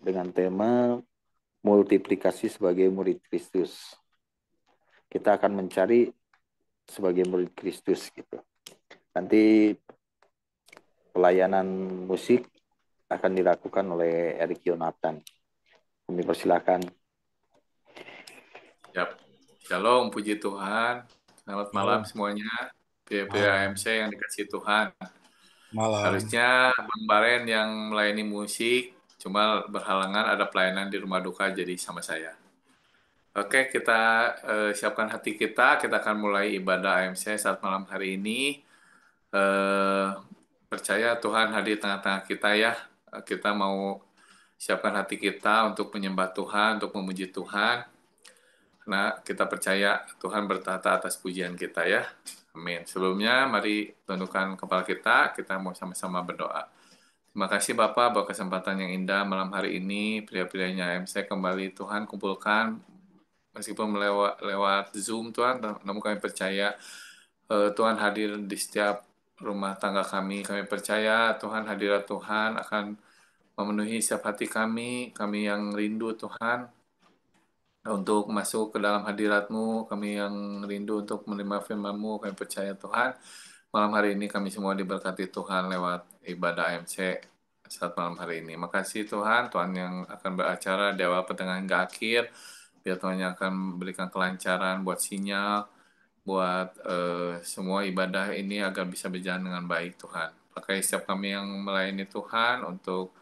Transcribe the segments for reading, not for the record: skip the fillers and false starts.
dengan tema multiplikasi sebagai murid Kristus. Kita akan mencari sebagai murid Kristus gitu. Nanti pelayanan musik akan dilakukan oleh Erik Yonatan. Kami persilakan. Yap. Shalom, puji Tuhan. Selamat malam semuanya. Pria-pria AMC yang dikasih Tuhan. Malam. Harusnya Bang Baren yang melayani musik, cuma berhalangan ada pelayanan di rumah duka, jadi sama saya. Oke, kita siapkan hati kita akan mulai ibadah AMC saat malam hari ini. Percaya Tuhan hadir di tengah-tengah kita ya. Kita mau siapkan hati kita untuk menyembah Tuhan, untuk memuji Tuhan. Karena kita percaya Tuhan bertata atas pujian kita ya. Amin. Sebelumnya mari tundukkan kepala kita mau sama-sama berdoa. Terima kasih Bapak buat kesempatan yang indah malam hari ini. Pria-prianya MC kembali Tuhan kumpulkan meskipun lewat Zoom Tuhan, namun kami percaya Tuhan hadir di setiap rumah tangga kami. Kami percaya Tuhan hadirat Tuhan akan memenuhi setiap hati kami yang rindu Tuhan untuk masuk ke dalam hadirat-Mu, kami yang rindu untuk menerima firman-Mu. Kami percaya Tuhan, malam hari ini kami semua diberkati Tuhan lewat ibadah AMC saat malam hari ini. Makasih Tuhan, Tuhan yang akan beracara di awal, pertengahan, hingga akhir. Biar Tuhan yang akan berikan kelancaran buat sinyal, buat semua ibadah ini agar bisa berjalan dengan baik Tuhan. Pakai setiap kami yang melayani Tuhan untuk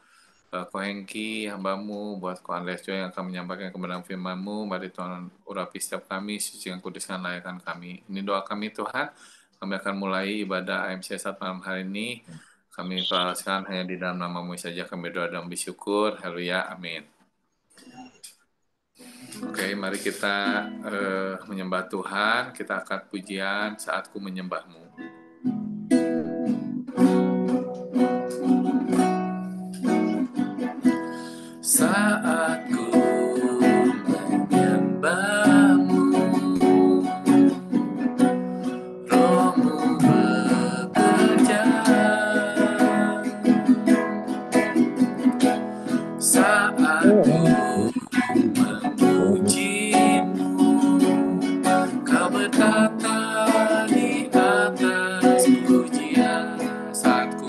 Ko Hengki, hamba-Mu, buat Ko Andres yang akan menyampaikan kebenaran firman-Mu, mari Tuhan urapi setiap kami, sucikan kuduskan layakan kami. Ini doa kami Tuhan, kami akan mulai ibadah AMC saat malam hari ini. Kami perahaskan hanya di dalam nama-Mu saja kami berdoa dan bersyukur. Haleluya, amin. Oke, mari kita menyembah Tuhan, kita angkat pujian Saat Ku Menyembah-Mu. Saat ku menyembah-Mu, Roh-Mu bekerja. Saat ku memuji-Mu, Kau berkata di atas pujian. Saat ku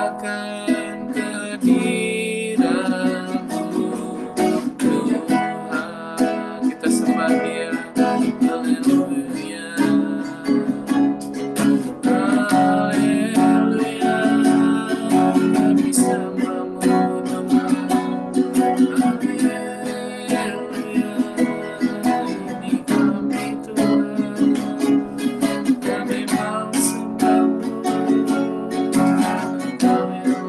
akan kehadiran-Mu, Tuhan. Kita sembah Dia. Haleluya. Haleluya. Kami sembah-Mu, Tuhan. Haleluya. Ini kami, Tuhan. Kami mau sembah-Mu. Haleluya.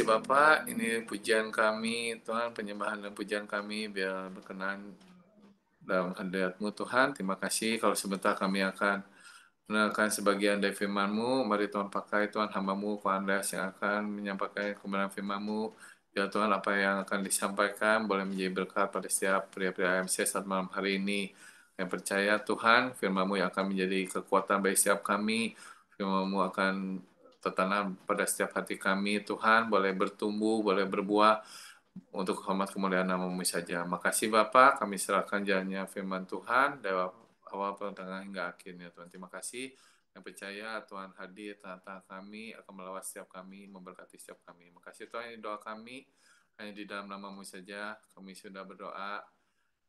kasih Bapak, ini pujian kami, Tuhan, penyembahan dan pujian kami, biar berkenan dalam hadirat-Mu, Tuhan. Terima kasih kalau sebentar kami akan mendengarkan sebagian dari firman-Mu. Mari Tuhan pakai Tuhan hamba-Mu, Pak Andreas yang akan menyampaikan kebenaran firman-Mu. Ya Tuhan, apa yang akan disampaikan boleh menjadi berkat pada setiap pria-pria AMC saat malam hari ini. Yang percaya Tuhan, firman-Mu yang akan menjadi kekuatan bagi setiap kami. Firman-Mu akan tertanam pada setiap hati kami. Tuhan, boleh bertumbuh, boleh berbuah untuk hormat kemuliaan nama-Mu saja. Makasih Bapak, kami serahkan jalannya firman Tuhan dari awal pertengahan hingga akhirnya Tuhan. Terima kasih. Yang percaya Tuhan hadir tengah-tengah kami, akan melawat setiap kami, memberkati setiap kami. Makasih Tuhan, ini doa kami hanya di dalam nama-Mu saja. Kami sudah berdoa.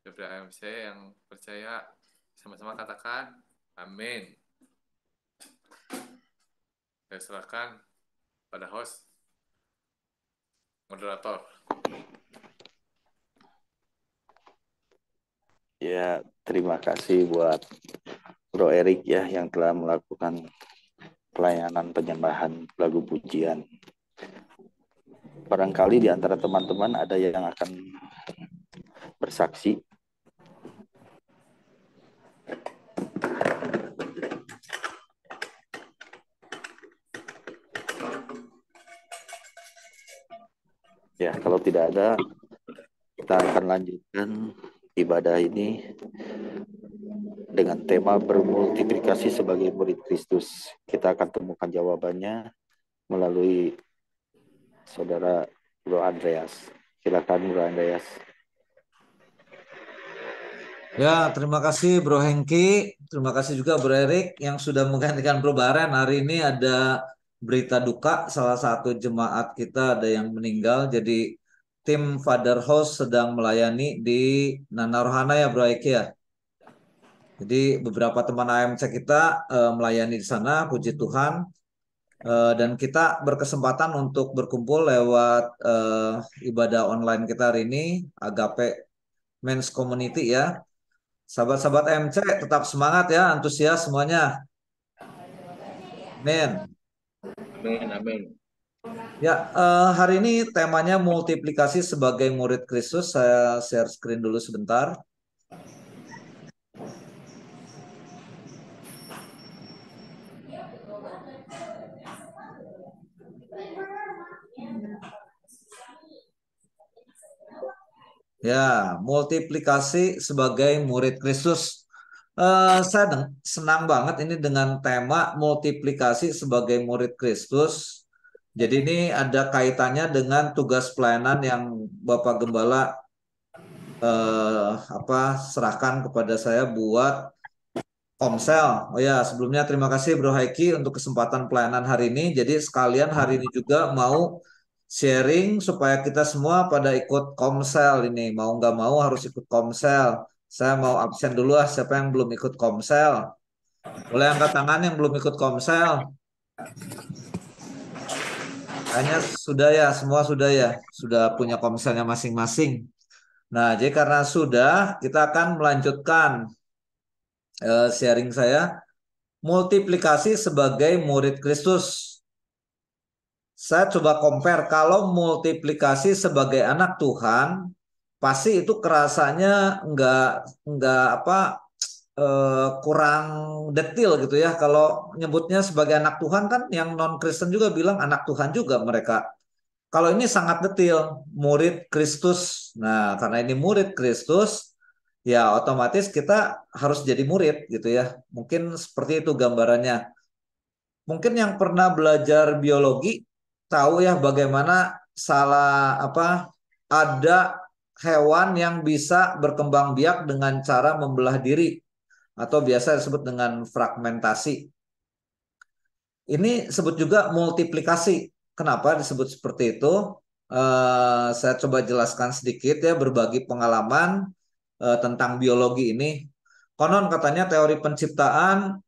Daripada AMC yang percaya, sama-sama katakan amin. Saya serahkan pada host, moderator. Ya, terima kasih buat Bro Erik ya yang telah melakukan pelayanan penyembahan lagu pujian. Barangkali di antara teman-teman ada yang akan bersaksi. Ya, kalau tidak ada, kita akan lanjutkan ibadah ini dengan tema bermultiplikasi sebagai murid Kristus. Kita akan temukan jawabannya melalui saudara Bro Andreas. Silakan Bro Andreas. Ya, terima kasih Bro Hengki. Terima kasih juga Bro Erik yang sudah menggantikan Bro Baren. Hari ini ada berita duka, salah satu jemaat kita ada yang meninggal. Jadi tim Father House sedang melayani di Nana Rohana ya Bro Eki ya. Jadi beberapa teman AMC kita melayani di sana, puji Tuhan. Dan kita berkesempatan untuk berkumpul lewat ibadah online kita hari ini, Agape Men's Community ya. Sahabat-sahabat MC tetap semangat ya, antusias semuanya. Amin. Amin, amin. Ya, hari ini temanya multiplikasi sebagai murid Kristus. Saya share screen dulu sebentar. Ya, multiplikasi sebagai murid Kristus. Saya senang banget ini dengan tema multiplikasi sebagai murid Kristus. Jadi ini ada kaitannya dengan tugas pelayanan yang Bapak Gembala serahkan kepada saya buat Komsel. Oh ya, sebelumnya terima kasih Bro Haiki untuk kesempatan pelayanan hari ini. Jadi sekalian hari ini juga mau sharing supaya kita semua pada ikut Komsel ini. Mau nggak mau harus ikut Komsel. Saya mau absen dulu ah, siapa yang belum ikut Komsel? Boleh angkat tangan yang belum ikut Komsel. Kayaknya sudah ya, semua sudah ya. Sudah punya Komselnya masing-masing. Nah, jadi karena sudah, kita akan melanjutkan sharing saya. Multiplikasi sebagai murid Kristus. Saya coba compare kalau multiplikasi sebagai anak Tuhan, pasti itu kerasanya kurang detil gitu ya. Kalau nyebutnya sebagai anak Tuhan kan yang non Kristen juga bilang anak Tuhan juga mereka. Kalau ini sangat detil, murid Kristus. Nah, karena ini murid Kristus, ya otomatis kita harus jadi murid gitu ya. Mungkin seperti itu gambarannya. Mungkin yang pernah belajar biologi tahu ya bagaimana ada hewan yang bisa berkembang biak dengan cara membelah diri atau biasa disebut dengan fragmentasi. Ini disebut juga multiplikasi. Kenapa disebut seperti itu? Saya coba jelaskan sedikit ya, berbagi pengalaman tentang biologi ini. Konon katanya teori penciptaan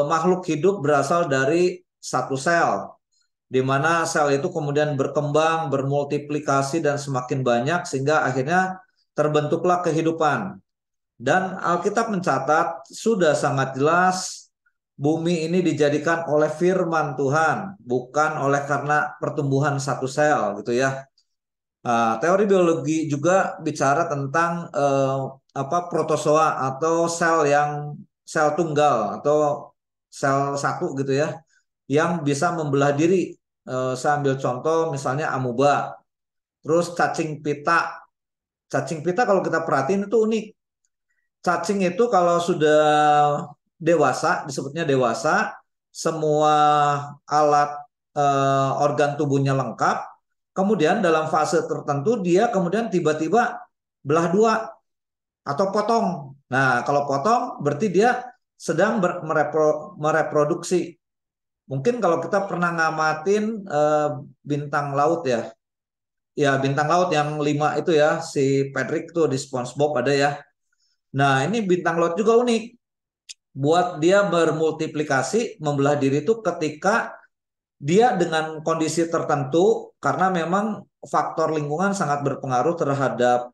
makhluk hidup berasal dari satu sel, di mana sel itu kemudian berkembang, bermultiplikasi dan semakin banyak sehingga akhirnya terbentuklah kehidupan. Dan Alkitab mencatat sudah sangat jelas bumi ini dijadikan oleh firman Tuhan, bukan oleh karena pertumbuhan satu sel gitu ya. Teori biologi juga bicara tentang protozoa atau sel tunggal atau sel satu gitu ya, yang bisa membelah diri. Saya ambil contoh misalnya amuba, terus cacing pita. Cacing pita kalau kita perhatiin itu unik. Cacing itu kalau sudah dewasa, disebutnya dewasa, semua alat organ tubuhnya lengkap. Kemudian dalam fase tertentu dia kemudian tiba-tiba belah dua atau potong. Nah, kalau potong berarti dia sedang mereproduksi. Mungkin kalau kita pernah ngamatin bintang laut ya. Ya, bintang laut yang 5 itu ya, si Patrick tuh di SpongeBob ada ya. Nah, ini bintang laut juga unik. Buat dia bermultiplikasi, membelah diri itu ketika dia dengan kondisi tertentu, karena memang faktor lingkungan sangat berpengaruh terhadap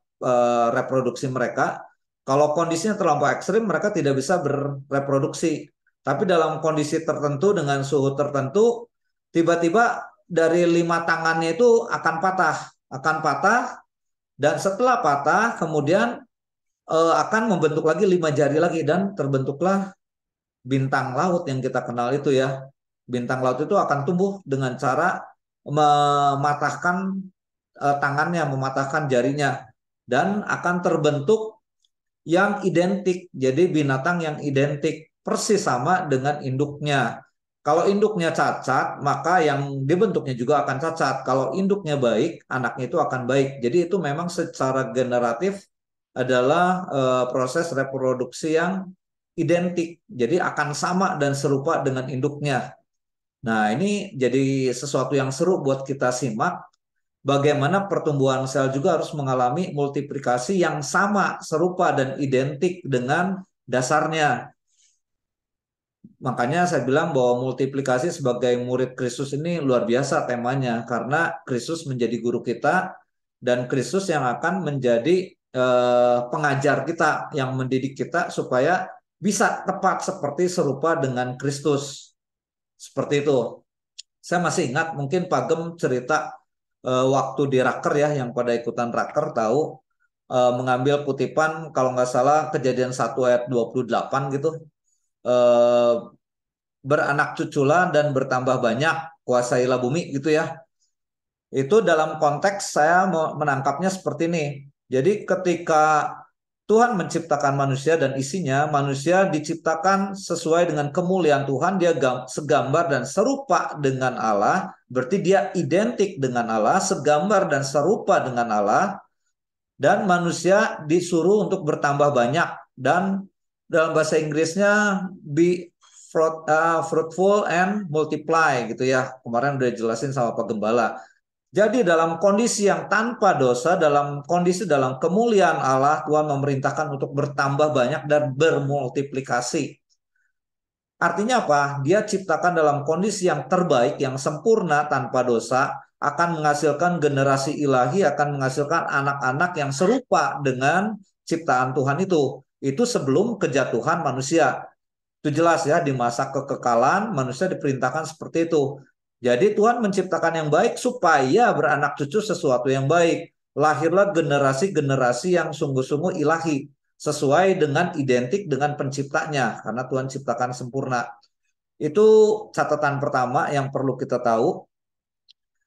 reproduksi mereka. Kalau kondisinya terlampau ekstrim, mereka tidak bisa bereproduksi. Tapi dalam kondisi tertentu dengan suhu tertentu, tiba-tiba dari 5 tangannya itu akan patah, dan setelah patah kemudian akan membentuk lagi 5 jari lagi, dan terbentuklah bintang laut yang kita kenal itu ya. Bintang laut itu akan tumbuh dengan cara mematahkan tangannya, mematahkan jarinya, dan akan terbentuk yang identik. Jadi binatang yang identik persis sama dengan induknya. Kalau induknya cacat, maka yang dibentuknya juga akan cacat. Kalau induknya baik, anaknya itu akan baik. Jadi itu memang secara generatif adalah proses reproduksi yang identik. Jadi akan sama dan serupa dengan induknya. Nah, ini jadi sesuatu yang seru buat kita simak. Bagaimana pertumbuhan sel juga harus mengalami multiplikasi yang sama, serupa, dan identik dengan dasarnya. Makanya saya bilang bahwa multiplikasi sebagai murid Kristus ini luar biasa temanya. Karena Kristus menjadi guru kita, dan Kristus yang akan menjadi pengajar kita, yang mendidik kita supaya bisa tepat seperti serupa dengan Kristus. Seperti itu. Saya masih ingat mungkin Pak Gem cerita waktu di Raker ya, yang pada ikutan Raker tahu, mengambil kutipan kalau nggak salah Kejadian 1 ayat 28 gitu. Beranak cuculah dan bertambah banyak, kuasailah bumi gitu ya. Itu dalam konteks saya menangkapnya seperti ini. Jadi ketika Tuhan menciptakan manusia dan isinya, manusia diciptakan sesuai dengan kemuliaan Tuhan, dia segambar dan serupa dengan Allah, berarti dia identik dengan Allah, segambar dan serupa dengan Allah, dan manusia disuruh untuk bertambah banyak, dan dalam bahasa Inggrisnya be fruitful and multiply gitu ya. Kemarin udah jelasin sama Pak Gembala. Jadi dalam kondisi yang tanpa dosa, dalam kemuliaan Allah, Tuhan memerintahkan untuk bertambah banyak dan bermultiplikasi. Artinya apa? Dia ciptakan dalam kondisi yang terbaik, yang sempurna, tanpa dosa, akan menghasilkan generasi ilahi, akan menghasilkan anak-anak yang serupa dengan ciptaan Tuhan itu. Itu sebelum kejatuhan manusia. Itu jelas ya, di masa kekekalan manusia diperintahkan seperti itu. Jadi Tuhan menciptakan yang baik supaya beranak cucu sesuatu yang baik. Lahirlah generasi-generasi yang sungguh-sungguh ilahi, sesuai dengan identik dengan penciptanya, karena Tuhan ciptakan sempurna. Itu catatan pertama yang perlu kita tahu.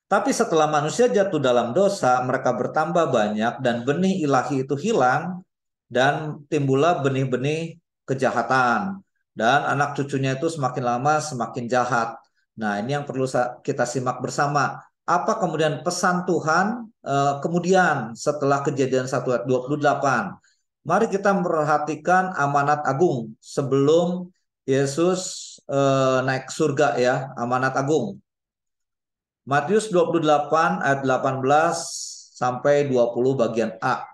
Tapi setelah manusia jatuh dalam dosa, mereka bertambah banyak dan benih ilahi itu hilang, dan timbullah benih-benih kejahatan. Dan anak cucunya itu semakin lama semakin jahat. Nah, ini yang perlu kita simak bersama. Apa kemudian pesan Tuhan kemudian setelah Kejadian 1 ayat 28? Mari kita memperhatikan amanat agung sebelum Yesus naik surga ya, amanat agung. Matius 28 ayat 18 sampai 20 bagian A.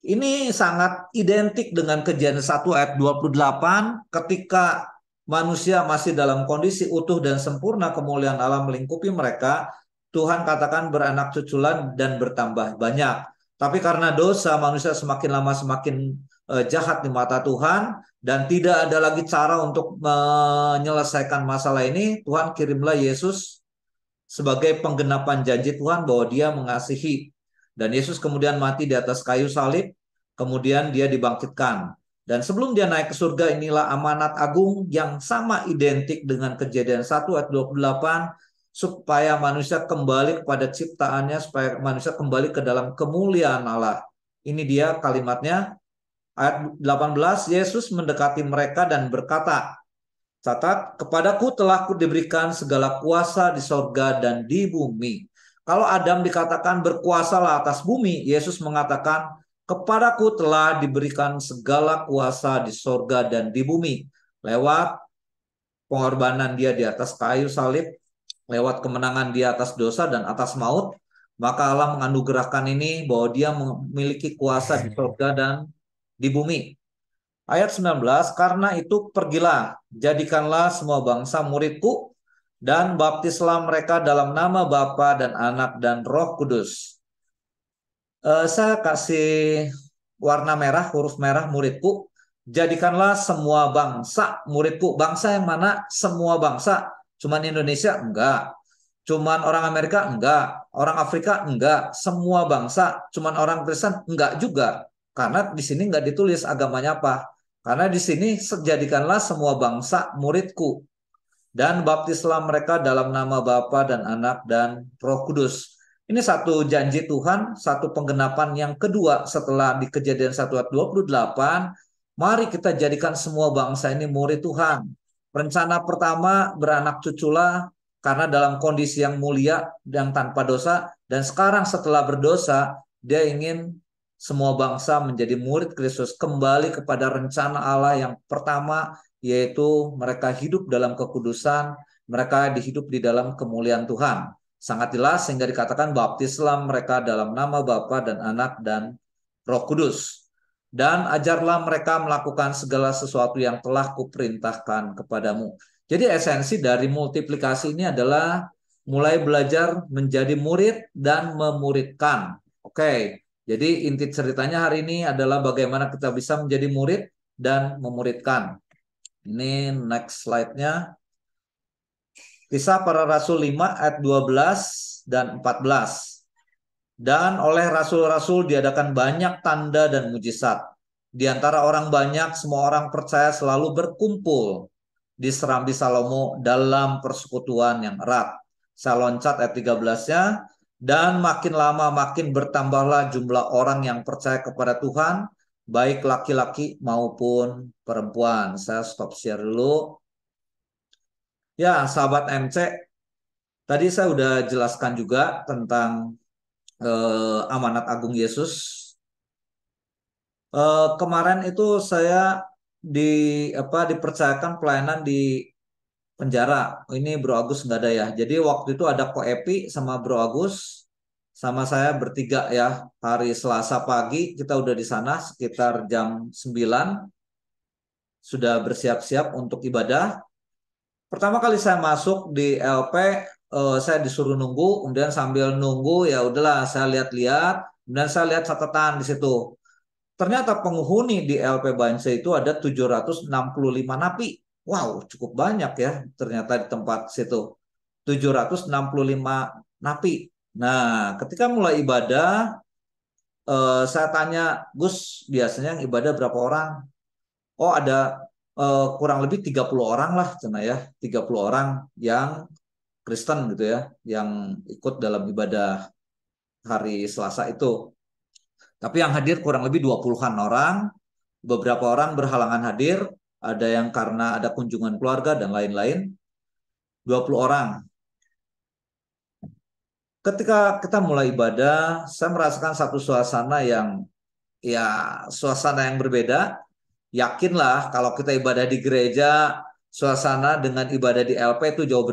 Ini sangat identik dengan Kejadian 1 ayat 28 ketika manusia masih dalam kondisi utuh dan sempurna, kemuliaan Allah melingkupi mereka. Tuhan katakan beranak cuculah dan bertambah banyak. Tapi karena dosa, manusia semakin lama semakin jahat di mata Tuhan dan tidak ada lagi cara untuk menyelesaikan masalah ini, Tuhan kirimlah Yesus sebagai penggenapan janji Tuhan bahwa Dia mengasihi. Dan Yesus kemudian mati di atas kayu salib, kemudian Dia dibangkitkan. Dan sebelum Dia naik ke surga, inilah amanat agung yang sama identik dengan Kejadian 1 ayat 28, supaya manusia kembali kepada ciptaannya, supaya manusia kembali ke dalam kemuliaan Allah. Ini dia kalimatnya, ayat 18, Yesus mendekati mereka dan berkata, catat, kepadaku telah diberikan segala kuasa di sorga dan di bumi. Kalau Adam dikatakan berkuasalah atas bumi, Yesus mengatakan, kepadaku telah diberikan segala kuasa di sorga dan di bumi. Lewat pengorbanan Dia di atas kayu salib, lewat kemenangan Dia atas dosa dan atas maut, maka Allah menganugerahkan ini bahwa Dia memiliki kuasa di sorga dan di bumi. Ayat 19, karena itu pergilah, jadikanlah semua bangsa muridku, dan baptislah mereka dalam nama Bapa dan Anak dan Roh Kudus. Saya kasih warna merah, huruf merah muridku, jadikanlah semua bangsa muridku. Bangsa yang mana? Semua bangsa. Cuman Indonesia? Enggak. Cuman orang Amerika? Enggak. Orang Afrika? Enggak. Semua bangsa. Cuman orang Kristen? Enggak juga. Karena di sini enggak ditulis agamanya apa. Karena di sini jadikanlah semua bangsa muridku. Dan baptislah mereka dalam nama Bapa dan Anak dan Roh Kudus. Ini satu janji Tuhan, satu penggenapan yang kedua setelah di Kejadian 1 ayat 28. Mari kita jadikan semua bangsa ini murid Tuhan. Rencana pertama beranak cuculah, karena dalam kondisi yang mulia dan tanpa dosa. Dan sekarang setelah berdosa, Dia ingin semua bangsa menjadi murid Kristus, kembali kepada rencana Allah yang pertama, yaitu mereka hidup dalam kekudusan, mereka hidup di dalam kemuliaan Tuhan. Sangat jelas sehingga dikatakan baptislah mereka dalam nama Bapa dan Anak dan Roh Kudus. Dan ajarlah mereka melakukan segala sesuatu yang telah kuperintahkan kepadamu. Jadi esensi dari multiplikasi ini adalah mulai belajar menjadi murid dan memuridkan. Oke, jadi inti ceritanya hari ini adalah bagaimana kita bisa menjadi murid dan memuridkan. Ini next slide-nya. Kisah Para Rasul 5 ayat 12 dan 14. Dan oleh rasul-rasul diadakan banyak tanda dan mujizat. Di antara orang banyak, semua orang percaya selalu berkumpul di Serambi Salomo dalam persekutuan yang erat. Saya loncat ayat 13-nya. Dan makin lama makin bertambahlah jumlah orang yang percaya kepada Tuhan, baik laki-laki maupun perempuan. Saya stop share dulu. Ya, sahabat MC, tadi saya udah jelaskan juga tentang amanat agung Yesus. Kemarin itu saya dipercayakan pelayanan di penjara. Ini Bro Agus nggak ada ya. Jadi waktu itu ada Ko Epi sama Bro Agus sama saya bertiga ya. Hari Selasa pagi kita udah di sana sekitar jam 9. Sudah bersiap-siap untuk ibadah. Pertama kali saya masuk di LP, saya disuruh nunggu, kemudian sambil nunggu ya udahlah saya lihat-lihat, kemudian saya lihat catatan di situ. Ternyata penghuni di LP Banse itu ada 765 napi. Wow, cukup banyak ya ternyata di tempat situ. 765 napi. Nah, ketika mulai ibadah, saya tanya, Gus, biasanya yang ibadah berapa orang? Oh, ada kurang lebih 30 orang lah, cina ya. 30 orang yang Kristen gitu ya, yang ikut dalam ibadah hari Selasa itu. Tapi yang hadir kurang lebih 20-an orang, beberapa orang berhalangan hadir, ada yang karena ada kunjungan keluarga dan lain-lain, 20 orang. Ketika kita mulai ibadah, saya merasakan satu suasana yang, ya suasana yang berbeda. Yakinlah kalau kita ibadah di gereja, suasana dengan ibadah di LP itu jauh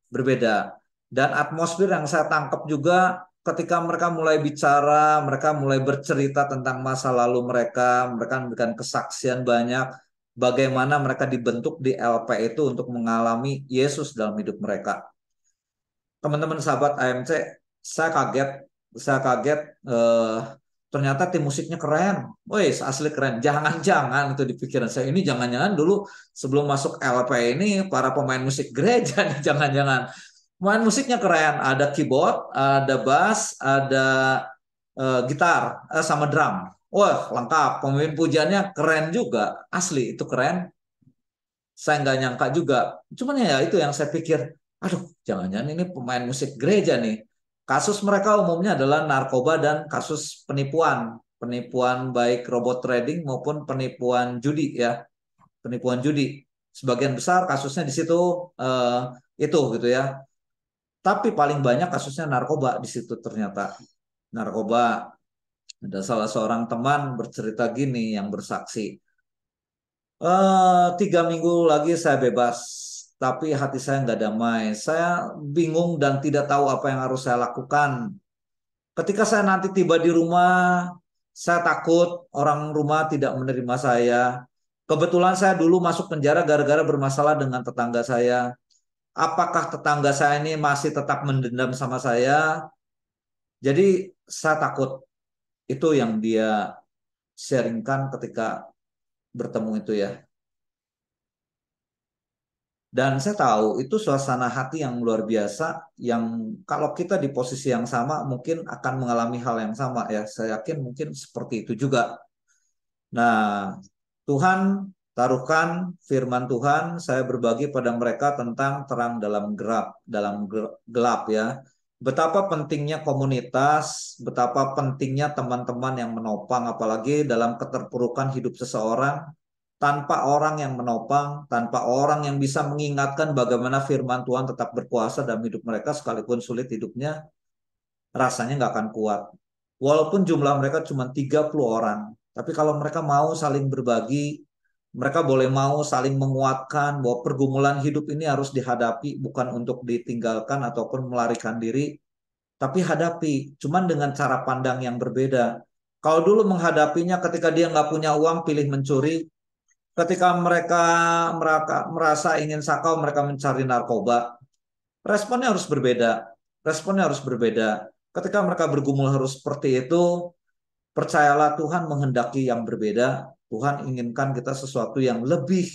berbeda. Dan atmosfer yang saya tangkap juga ketika mereka mulai bicara, mereka mulai bercerita tentang masa lalu mereka memberikan kesaksian banyak bagaimana mereka dibentuk di LP itu untuk mengalami Yesus dalam hidup mereka. Teman-teman sahabat AMC, saya kaget ternyata tim musiknya keren, wes asli keren. Jangan-jangan itu di pikiran saya, ini jangan-jangan dulu sebelum masuk LP ini para pemain musik gereja nih, jangan-jangan. Pemain musiknya keren, ada keyboard, ada bass, ada gitar, sama drum. Wah, lengkap. Pemimpin pujiannya keren juga, asli itu keren. Saya nggak nyangka juga. Cuman ya itu yang saya pikir, aduh, jangan-jangan ini pemain musik gereja nih. Kasus mereka umumnya adalah narkoba dan kasus penipuan. Penipuan baik robot trading maupun penipuan judi ya. Penipuan judi. Sebagian besar kasusnya di situ itu gitu ya. Tapi paling banyak kasusnya narkoba di situ ternyata. Narkoba. Ada salah seorang teman bercerita gini yang bersaksi. 3 minggu lagi saya bebas, tapi hati saya nggak damai. Saya bingung dan tidak tahu apa yang harus saya lakukan. Ketika saya nanti tiba di rumah, saya takut orang rumah tidak menerima saya. Kebetulan saya dulu masuk penjara gara-gara bermasalah dengan tetangga saya. Apakah tetangga saya ini masih tetap mendendam sama saya? Jadi saya takut. Itu yang dia sharingkan ketika bertemu itu ya. Dan saya tahu itu suasana hati yang luar biasa yang kalau kita di posisi yang sama mungkin akan mengalami hal yang sama ya. Saya yakin mungkin seperti itu juga. Nah, Tuhan taruhkan firman Tuhan, saya berbagi pada mereka tentang terang dalam gelap ya. Betapa pentingnya komunitas, betapa pentingnya teman-teman yang menopang apalagi dalam keterpurukan hidup seseorang tanpa orang yang menopang, tanpa orang yang bisa mengingatkan bagaimana firman Tuhan tetap berkuasa dalam hidup mereka sekalipun sulit hidupnya, rasanya nggak akan kuat. Walaupun jumlah mereka cuma 30 orang, tapi kalau mereka mau saling berbagi, mereka boleh mau saling menguatkan bahwa pergumulan hidup ini harus dihadapi, bukan untuk ditinggalkan ataupun melarikan diri, tapi hadapi, cuman dengan cara pandang yang berbeda. Kalau dulu menghadapinya ketika dia nggak punya uang, pilih mencuri. Ketika mereka merasa ingin sakau, mereka mencari narkoba. Responnya harus berbeda. Responnya harus berbeda. Ketika mereka bergumul harus seperti itu, percayalah Tuhan menghendaki yang berbeda. Tuhan inginkan kita sesuatu yang lebih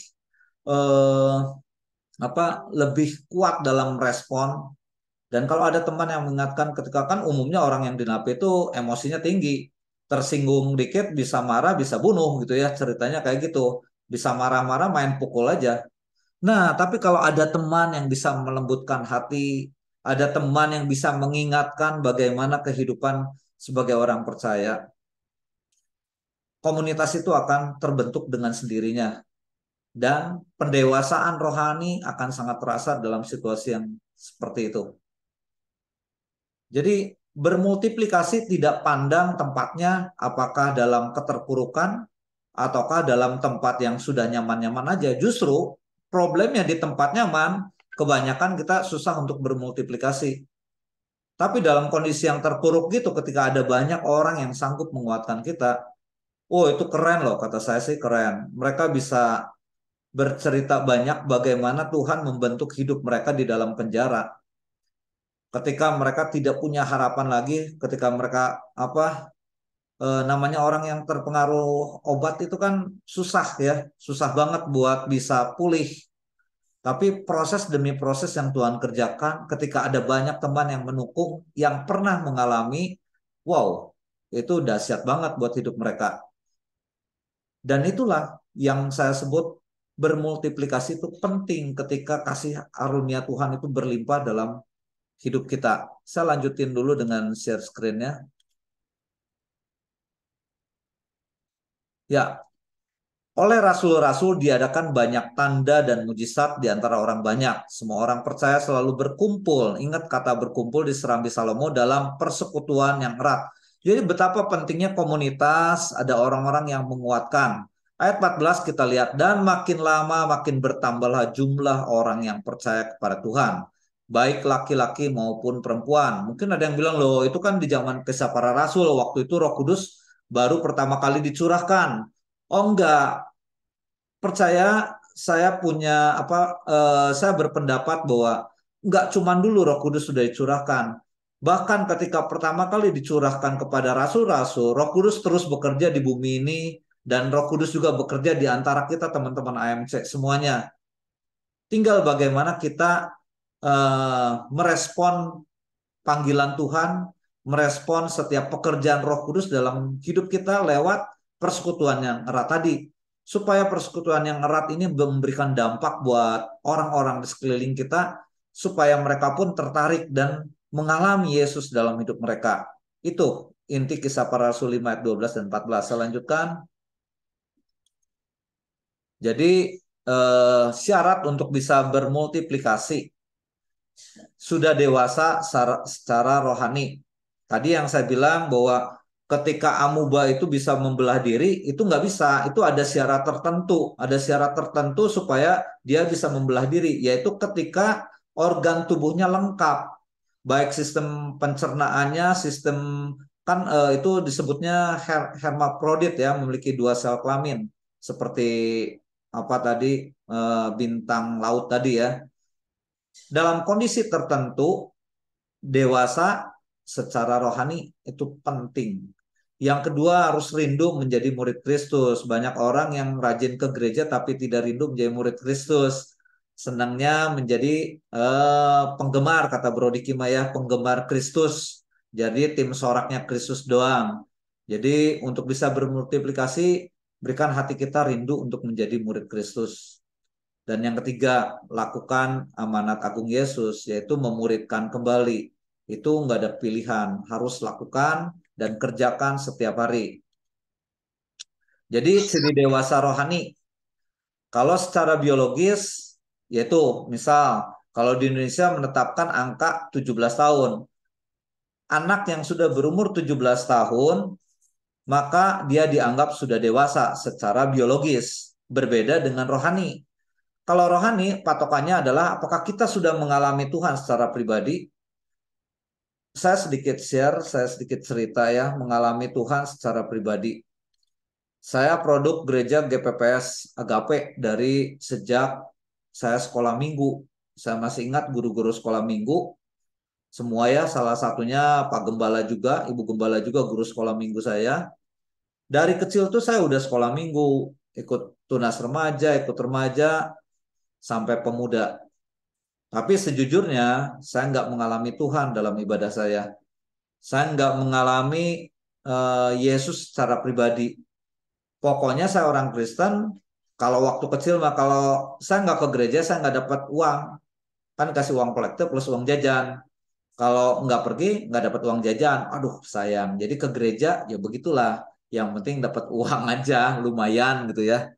eh, lebih kuat dalam respon. Dan kalau ada teman yang mengingatkan ketika kan umumnya orang yang dinapi itu emosinya tinggi, tersinggung dikit bisa marah, bisa bunuh gitu ya ceritanya kayak gitu, bisa marah-marah main pukul aja. Nah, tapi kalau ada teman yang bisa melembutkan hati, ada teman yang bisa mengingatkan bagaimana kehidupan sebagai orang percaya, komunitas itu akan terbentuk dengan sendirinya. Dan pendewasaan rohani akan sangat terasa dalam situasi yang seperti itu. Jadi bermultiplikasi tidak pandang tempatnya apakah dalam keterpurukan ataukah dalam tempat yang sudah nyaman-nyaman aja. Justru problemnya di tempat nyaman, kebanyakan kita susah untuk bermultiplikasi. Tapi dalam kondisi yang terpuruk gitu, ketika ada banyak orang yang sanggup menguatkan kita, oh itu keren loh, kata saya sih keren. Mereka bisa bercerita banyak bagaimana Tuhan membentuk hidup mereka di dalam penjara. Ketika mereka tidak punya harapan lagi, ketika mereka namanya orang yang terpengaruh obat itu kan susah ya, susah banget buat bisa pulih. Tapi proses demi proses yang Tuhan kerjakan, ketika ada banyak teman yang mendukung, yang pernah mengalami, wow, itu dahsyat banget buat hidup mereka. Dan itulah yang saya sebut bermultiplikasi itu penting ketika kasih karunia Tuhan itu berlimpah dalam hidup kita. Saya lanjutin dulu dengan share screen-nya. Ya, oleh rasul-rasul diadakan banyak tanda dan mujizat di antara orang banyak. Semua orang percaya selalu berkumpul. Ingat kata berkumpul di Serambi Salomo dalam persekutuan yang erat. Jadi betapa pentingnya komunitas, ada orang-orang yang menguatkan. Ayat 14 kita lihat, dan makin lama makin bertambahlah jumlah orang yang percaya kepada Tuhan. Baik laki-laki maupun perempuan. Mungkin ada yang bilang, loh itu kan di zaman Kisah Para Rasul, waktu itu Roh Kudus baru pertama kali dicurahkan. Oh enggak, percaya saya punya saya berpendapat bahwa nggak cuman dulu Roh Kudus sudah dicurahkan. Bahkan ketika pertama kali dicurahkan kepada rasul-rasul, Roh Kudus terus bekerja di bumi ini, dan Roh Kudus juga bekerja di antara kita teman-teman AMC semuanya. Tinggal bagaimana kita merespon panggilan Tuhan, merespon setiap pekerjaan Roh Kudus dalam hidup kita lewat persekutuan yang erat tadi. Supaya persekutuan yang erat ini memberikan dampak buat orang-orang di sekeliling kita, supaya mereka pun tertarik dan mengalami Yesus dalam hidup mereka. Itu inti Kisah Para Rasul 5 ayat 12 dan 14. Saya lanjutkan. Jadi syarat untuk bisa bermultiplikasi sudah dewasa secara rohani. Tadi yang saya bilang bahwa ketika amuba itu bisa membelah diri, itu nggak bisa. Itu ada syarat tertentu. Ada syarat tertentu supaya dia bisa membelah diri, yaitu ketika organ tubuhnya lengkap. Baik sistem pencernaannya, sistem kan itu disebutnya hermaprodit ya, memiliki 2 sel kelamin. Seperti apa tadi bintang laut tadi ya. Dalam kondisi tertentu, dewasa secara rohani itu penting. Yang kedua, harus rindu menjadi murid Kristus. Banyak orang yang rajin ke gereja tapi tidak rindu menjadi murid Kristus. Senangnya menjadi penggemar, kata Bro Diki Maya, penggemar Kristus. Jadi tim soraknya Kristus doang. Jadi untuk bisa bermultiplikasi, berikan hati kita rindu untuk menjadi murid Kristus. Dan yang ketiga, lakukan amanat agung Yesus, yaitu memuridkan kembali. Itu nggak ada pilihan, harus lakukan dan kerjakan setiap hari. Jadi ciri dewasa rohani, kalau secara biologis, yaitu misal, kalau di Indonesia menetapkan angka 17 tahun. Anak yang sudah berumur 17 tahun, maka dia dianggap sudah dewasa secara biologis. Berbeda dengan rohani. Kalau rohani, patokannya adalah apakah kita sudah mengalami Tuhan secara pribadi. Saya sedikit share, saya sedikit cerita ya, mengalami Tuhan secara pribadi. Saya produk gereja GPPS Agape dari sejak saya sekolah minggu. Saya masih ingat guru-guru sekolah minggu. Semua ya, salah satunya Pak Gembala juga, Ibu Gembala juga guru sekolah minggu saya. Dari kecil tuh saya udah sekolah minggu, ikut tunas remaja, ikut remaja, sampai pemuda. Tapi sejujurnya saya nggak mengalami Tuhan dalam ibadah saya. Saya nggak mengalami Yesus secara pribadi. Pokoknya saya orang Kristen. Kalau waktu kecil mah kalau saya nggak ke gereja saya nggak dapat uang. Kan kasih uang kolektif plus uang jajan. Kalau nggak pergi nggak dapat uang jajan. Aduh sayang. Jadi ke gereja ya begitulah. Yang penting dapat uang aja lumayan gitu ya.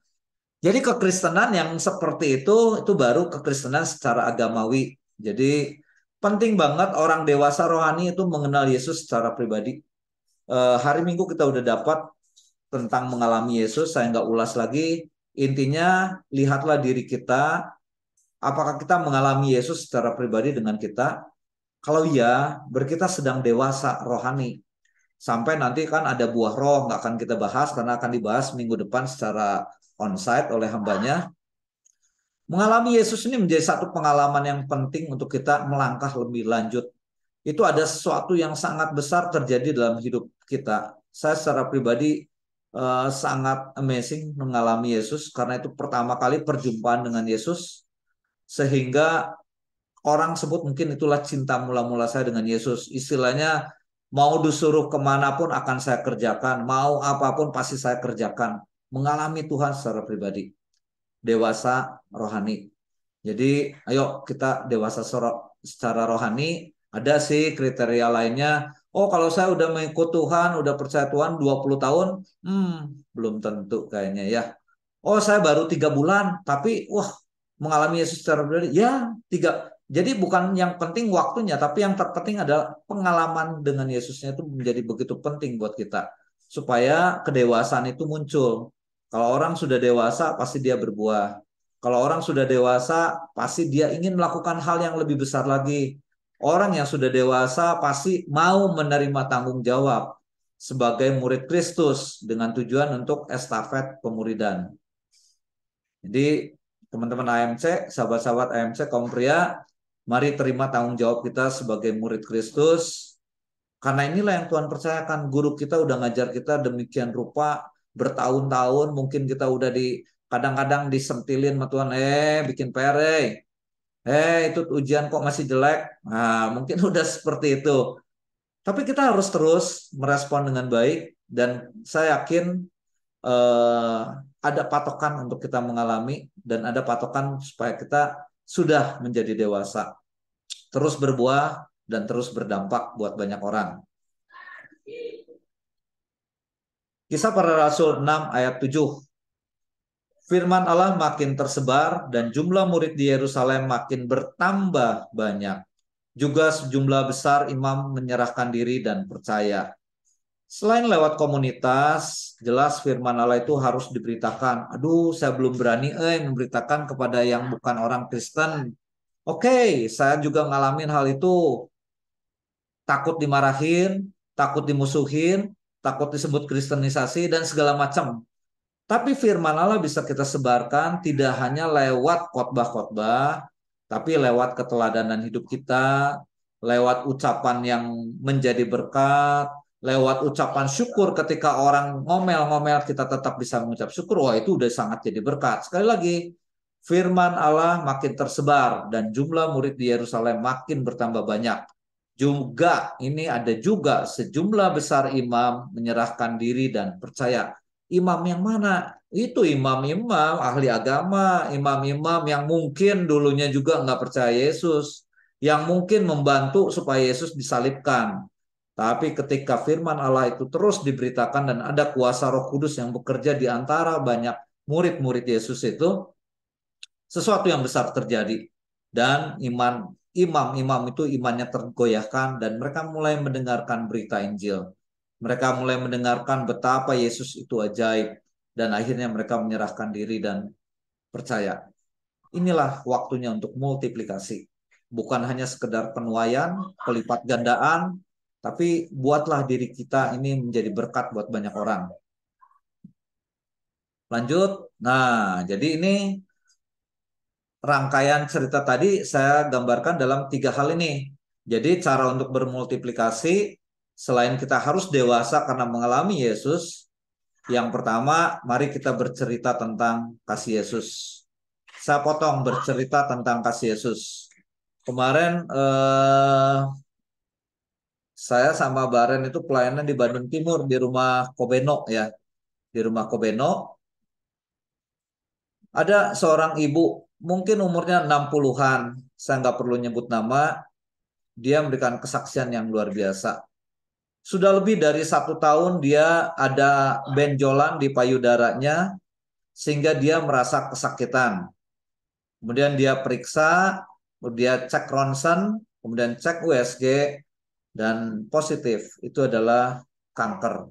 Jadi kekristenan yang seperti itu baru kekristenan secara agamawi. Jadi penting banget orang dewasa rohani itu mengenal Yesus secara pribadi. Hari Minggu kita udah dapat tentang mengalami Yesus, saya nggak ulas lagi. Intinya lihatlah diri kita, apakah kita mengalami Yesus secara pribadi dengan kita. Kalau iya, berarti kita sedang dewasa rohani. Sampai nanti kan ada buah roh, nggak akan kita bahas karena akan dibahas minggu depan secara onsite oleh hambanya. Mengalami Yesus ini menjadi satu pengalaman yang penting untuk kita melangkah lebih lanjut. Itu ada sesuatu yang sangat besar terjadi dalam hidup kita. Saya secara pribadi sangat amazing mengalami Yesus karena itu pertama kali perjumpaan dengan Yesus, sehingga orang sebut mungkin itulah cinta mula-mula saya dengan Yesus. Istilahnya mau disuruh kemanapun akan saya kerjakan, mau apapun pasti saya kerjakan. Mengalami Tuhan secara pribadi, dewasa rohani. Jadi ayo kita dewasa secara rohani. Ada sih kriteria lainnya. Oh kalau saya udah mengikut Tuhan, udah percaya Tuhan 20 tahun, belum tentu kayaknya ya. Oh saya baru 3 bulan, tapi wah mengalami Yesus secara pribadi. Ya 3. Jadi bukan yang penting waktunya, tapi yang terpenting adalah pengalaman dengan Yesusnya itu menjadi begitu penting buat kita. Supaya kedewasaan itu muncul. Kalau orang sudah dewasa, pasti dia berbuah. Kalau orang sudah dewasa, pasti dia ingin melakukan hal yang lebih besar lagi. Orang yang sudah dewasa pasti mau menerima tanggung jawab sebagai murid Kristus dengan tujuan untuk estafet pemuridan. Jadi teman-teman AMC, sahabat-sahabat AMC kaum pria, Mari terima tanggung jawab kita sebagai murid Kristus. Karena inilah yang Tuhan percayakan. Guru kita udah ngajar kita demikian rupa bertahun-tahun. Mungkin kita udah kadang-kadang disentilin sama Tuhan. Bikin PR, itu ujian kok masih jelek. Nah, mungkin udah seperti itu. Tapi kita harus terus merespon dengan baik. Dan saya yakin ada patokan untuk kita mengalami. Dan ada patokan supaya kita sudah menjadi dewasa. Terus berbuah dan terus berdampak buat banyak orang. Kisah Para Rasul 6 ayat 7. Firman Allah makin tersebar dan jumlah murid di Yerusalem makin bertambah banyak. Juga sejumlah besar imam menyerahkan diri dan percaya. Selain lewat komunitas, jelas firman Allah itu harus diberitakan. Aduh, saya belum berani memberitakan kepada yang bukan orang Kristen. Oke, saya juga ngalamin hal itu. Takut dimarahin, takut dimusuhin, takut disebut kristenisasi, dan segala macam. Tapi firman Allah bisa kita sebarkan tidak hanya lewat khotbah-khotbah, tapi lewat keteladanan hidup kita, lewat ucapan yang menjadi berkat, lewat ucapan syukur ketika orang ngomel-ngomel kita tetap bisa mengucap syukur. Wah, itu udah sangat jadi berkat. Sekali lagi, firman Allah makin tersebar dan jumlah murid di Yerusalem makin bertambah banyak. Juga ini ada juga sejumlah besar imam menyerahkan diri dan percaya. Imam yang mana? Itu imam-imam ahli agama, imam-imam yang mungkin dulunya juga nggak percaya Yesus, yang mungkin membantu supaya Yesus disalibkan. Tapi ketika firman Allah itu terus diberitakan dan ada kuasa Roh Kudus yang bekerja di antara banyak murid-murid Yesus itu, sesuatu yang besar terjadi. Dan imam-imam itu imannya tergoyahkan dan mereka mulai mendengarkan berita Injil. Mereka mulai mendengarkan betapa Yesus itu ajaib dan akhirnya mereka menyerahkan diri dan percaya. Inilah waktunya untuk multiplikasi. Bukan hanya sekedar penuaian, pelipat gandaan, tapi buatlah diri kita ini menjadi berkat buat banyak orang. Lanjut. Nah, jadi ini rangkaian cerita tadi saya gambarkan dalam 3 hal ini. Jadi cara untuk bermultiplikasi, selain kita harus dewasa karena mengalami Yesus, yang pertama, mari kita bercerita tentang kasih Yesus. Saya potong bercerita tentang kasih Yesus. Kemarin saya sama Baren itu pelayanan di Bandung Timur, di rumah Kobeno ya. Di rumah Kobeno ada seorang ibu, mungkin umurnya 60-an, saya nggak perlu nyebut nama, dia memberikan kesaksian yang luar biasa. Sudah lebih dari 1 tahun dia ada benjolan di payudaranya, sehingga dia merasa kesakitan. Kemudian dia periksa, dia cek ronsen, kemudian cek USG, dan positif, itu adalah kanker.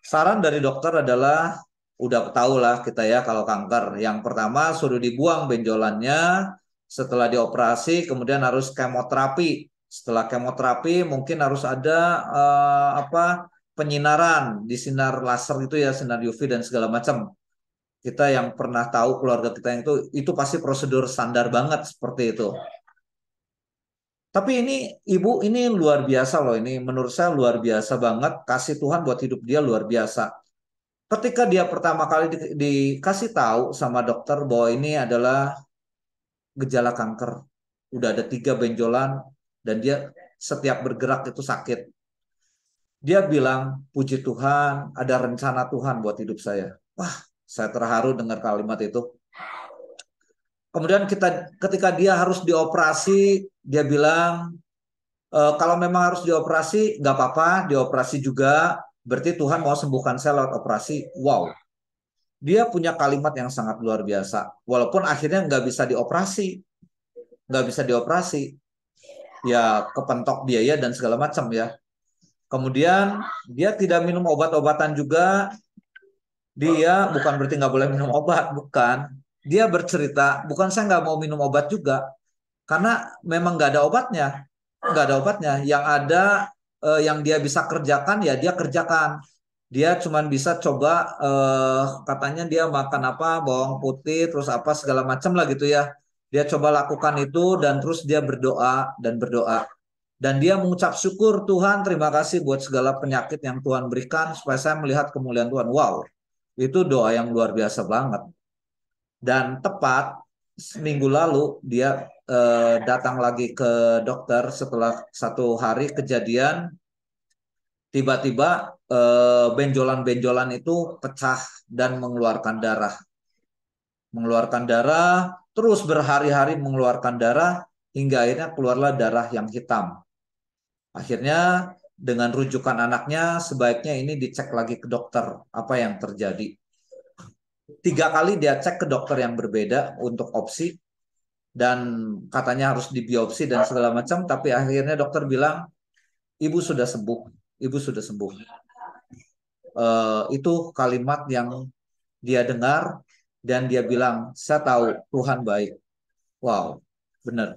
Saran dari dokter adalah, udah tahu lah kita ya kalau kanker. Yang pertama suruh dibuang benjolannya, setelah dioperasi kemudian harus kemoterapi. Setelah kemoterapi mungkin harus ada penyinaran di sinar laser itu ya, sinar UV dan segala macam. Kita yang pernah tahu keluarga kita itu pasti prosedur standar banget seperti itu. Tapi ini ibu ini luar biasa loh, ini menurut saya luar biasa banget, kasih Tuhan buat hidup dia luar biasa. Ketika dia pertama kali dikasih tahu sama dokter bahwa ini adalah gejala kanker, udah ada 3 benjolan dan dia setiap bergerak itu sakit. Dia bilang, puji Tuhan, ada rencana Tuhan buat hidup saya. Wah, saya terharu dengar kalimat itu. Kemudian ketika dia harus dioperasi, dia bilang, kalau memang harus dioperasi, nggak apa-apa, dioperasi juga. Berarti Tuhan mau sembuhkan saya lewat operasi. Wow, dia punya kalimat yang sangat luar biasa. Walaupun akhirnya nggak bisa dioperasi, ya kepentok biaya dan segala macam ya. Kemudian dia tidak minum obat-obatan juga. Dia bukan berarti nggak boleh minum obat, bukan. Dia bercerita, bukan saya nggak mau minum obat juga, karena memang nggak ada obatnya. Yang ada yang dia bisa kerjakan ya dia kerjakan. Dia cuma bisa coba katanya dia makan apa, bawang putih terus apa segala macam lah gitu ya. Dia coba lakukan itu dan terus dia berdoa dan berdoa. Dan dia mengucap syukur, Tuhan terima kasih buat segala penyakit yang Tuhan berikan supaya saya melihat kemuliaan Tuhan. Wow, itu doa yang luar biasa banget. Dan tepat seminggu lalu dia datang lagi ke dokter setelah 1 hari kejadian, tiba-tiba benjolan-benjolan itu pecah dan mengeluarkan darah. Mengeluarkan darah, terus berhari-hari mengeluarkan darah, hingga akhirnya keluarlah darah yang hitam. Akhirnya dengan rujukan anaknya, sebaiknya ini dicek lagi ke dokter, apa yang terjadi. 3 kali dia cek ke dokter yang berbeda untuk opsi, dan katanya harus dibiopsi dan segala macam, tapi akhirnya dokter bilang, ibu sudah sembuh, ibu sudah sembuh. Itu kalimat yang dia dengar, dan dia bilang, saya tahu Tuhan baik. Wow, benar.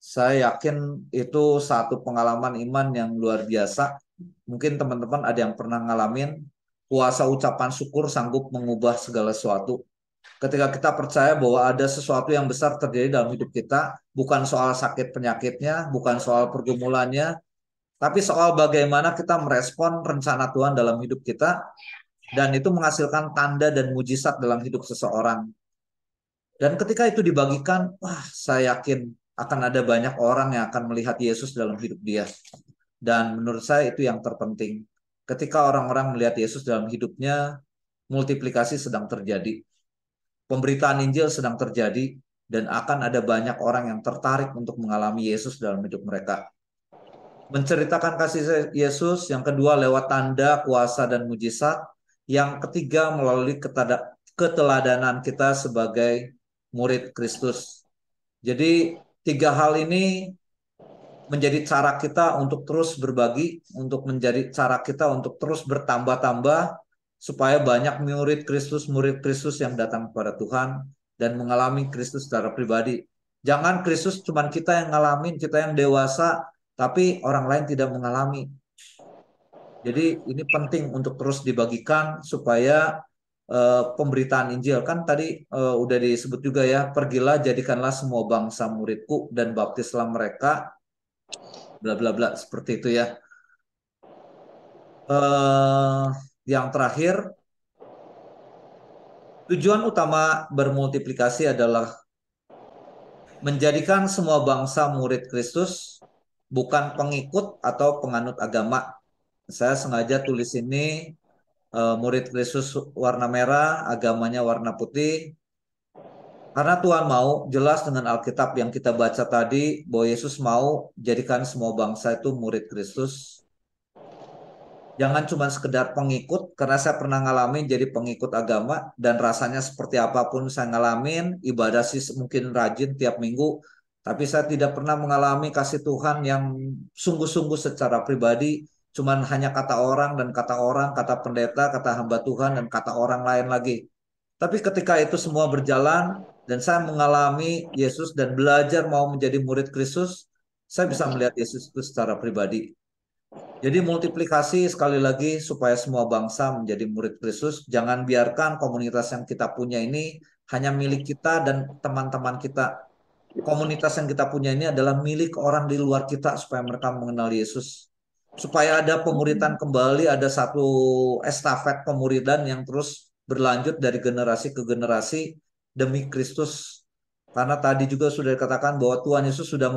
Saya yakin itu satu pengalaman iman yang luar biasa. Mungkin teman-teman ada yang pernah ngalamin, kuasa ucapan syukur sanggup mengubah segala sesuatu. Ketika kita percaya bahwa ada sesuatu yang besar terjadi dalam hidup kita, bukan soal sakit penyakitnya, bukan soal pergumulannya, tapi soal bagaimana kita merespon rencana Tuhan dalam hidup kita, dan itu menghasilkan tanda dan mujizat dalam hidup seseorang. Dan ketika itu dibagikan, wah, saya yakin akan ada banyak orang yang akan melihat Yesus dalam hidup dia. Dan menurut saya itu yang terpenting. Ketika orang-orang melihat Yesus dalam hidupnya, multiplikasi sedang terjadi. Pemberitaan Injil sedang terjadi, dan akan ada banyak orang yang tertarik untuk mengalami Yesus dalam hidup mereka. Menceritakan kasih Yesus, yang kedua lewat tanda, kuasa, dan mujizat. Yang ketiga melalui keteladanan kita sebagai murid Kristus. Jadi 3 hal ini menjadi cara kita untuk terus berbagi, untuk menjadi cara kita untuk terus bertambah-tambah, supaya banyak murid Kristus yang datang kepada Tuhan dan mengalami Kristus secara pribadi. Jangan Kristus cuma kita yang ngalamin, kita yang dewasa, tapi orang lain tidak mengalami. Jadi ini penting untuk terus dibagikan supaya pemberitaan Injil, kan tadi udah disebut juga ya, pergilah jadikanlah semua bangsa muridku dan baptislah mereka, bla bla bla, seperti itu ya. Yang terakhir, tujuan utama bermultiplikasi adalah menjadikan semua bangsa murid Kristus, bukan pengikut atau penganut agama. Saya sengaja tulis ini murid Kristus warna merah, agamanya warna putih. Karena Tuhan mau, jelas dengan Alkitab yang kita baca tadi, bahwa Yesus mau jadikan semua bangsa itu murid Kristus. Jangan cuma sekedar pengikut, karena saya pernah ngalamin jadi pengikut agama, dan rasanya seperti apapun saya ngalamin, ibadah sih mungkin rajin tiap minggu, tapi saya tidak pernah mengalami kasih Tuhan yang sungguh-sungguh secara pribadi, cuman hanya kata orang dan kata orang, kata pendeta, kata hamba Tuhan, dan kata orang lain lagi. Tapi ketika itu semua berjalan, dan saya mengalami Yesus dan belajar mau menjadi murid Kristus, saya bisa melihat Yesus itu secara pribadi. Jadi multiplikasi sekali lagi supaya semua bangsa menjadi murid Kristus. Jangan biarkan komunitas yang kita punya ini hanya milik kita dan teman-teman kita. Komunitas yang kita punya ini adalah milik orang di luar kita supaya mereka mengenal Yesus. Supaya ada pemuridan kembali, ada satu estafet pemuridan yang terus berlanjut dari generasi ke generasi demi Kristus. Karena tadi juga sudah dikatakan bahwa Tuhan Yesus sudah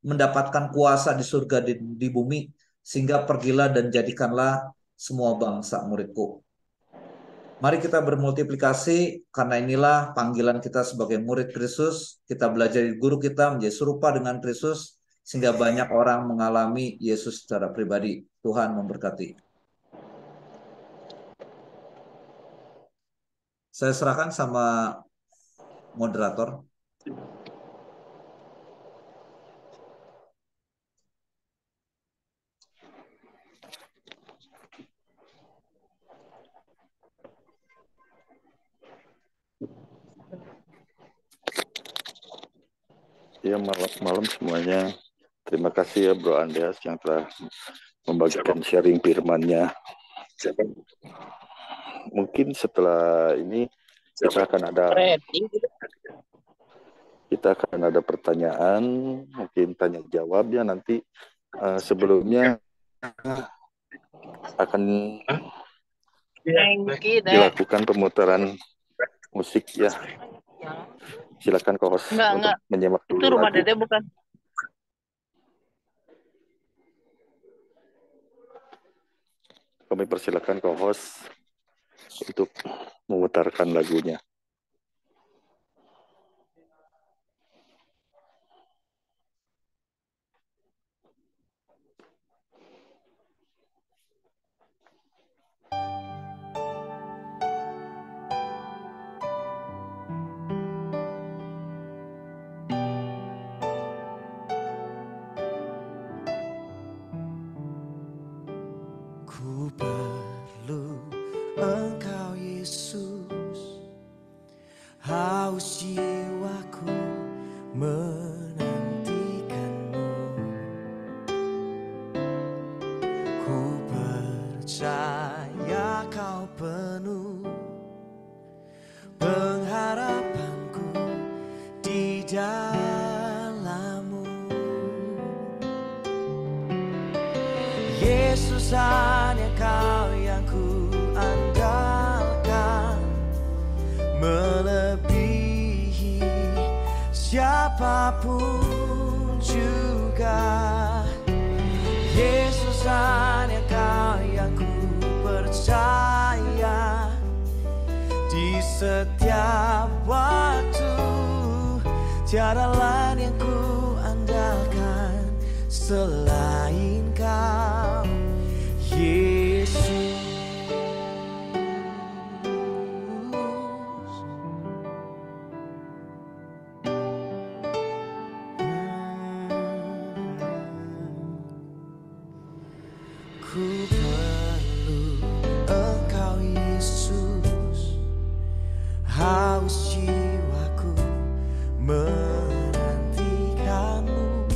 mendapatkan kuasa di surga di bumi, sehingga pergilah dan jadikanlah semua bangsa muridku. Mari kita bermultiplikasi, karena inilah panggilan kita sebagai murid Kristus. Kita belajar dari guru kita menjadi serupa dengan Kristus, sehingga banyak orang mengalami Yesus secara pribadi. Tuhan memberkati. Saya serahkan sama moderator. Ya, malam semuanya. Terima kasih ya Bro Andreas yang telah membagikan sharing firman-Nya. Mungkin setelah ini kita akan ada kita akan ada pertanyaan, mungkin tanya jawab ya nanti. Sebelumnya akan dilakukan pemutaran musik ya. Silakan co-host untuk menyimak dulu. Itu rumah lagu. Dede bukan? Kami persilakan co-host untuk memutarkan lagunya. Ku perlu Engkau Yesus, haus jiwaku menantikanmu. Ku percaya Kau penuh pengharapanku di dalam-Mu. Yesus, hanya Kau yang ku andalkan, melebihi siapapun juga. Yesus, hanya Kau yang ku percaya di setiap waktu. Tiada lain yang ku andalkan selain Kau, Yesus. Ku perlu Engkau Yesus, haus jiwaku menantikanmu.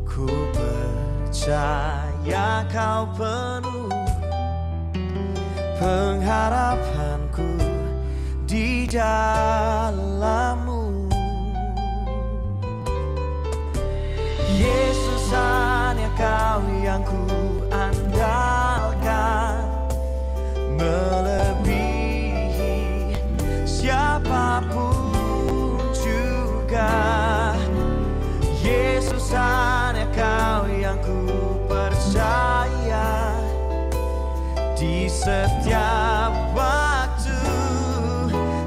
Ku percaya Kau penuh pengharapanku di dalam-Mu. Yesus, hanya Kau yang ku andalkan, melebihi siapapun juga. Yesus, hanya Kau yang ku percaya di setiap waktu.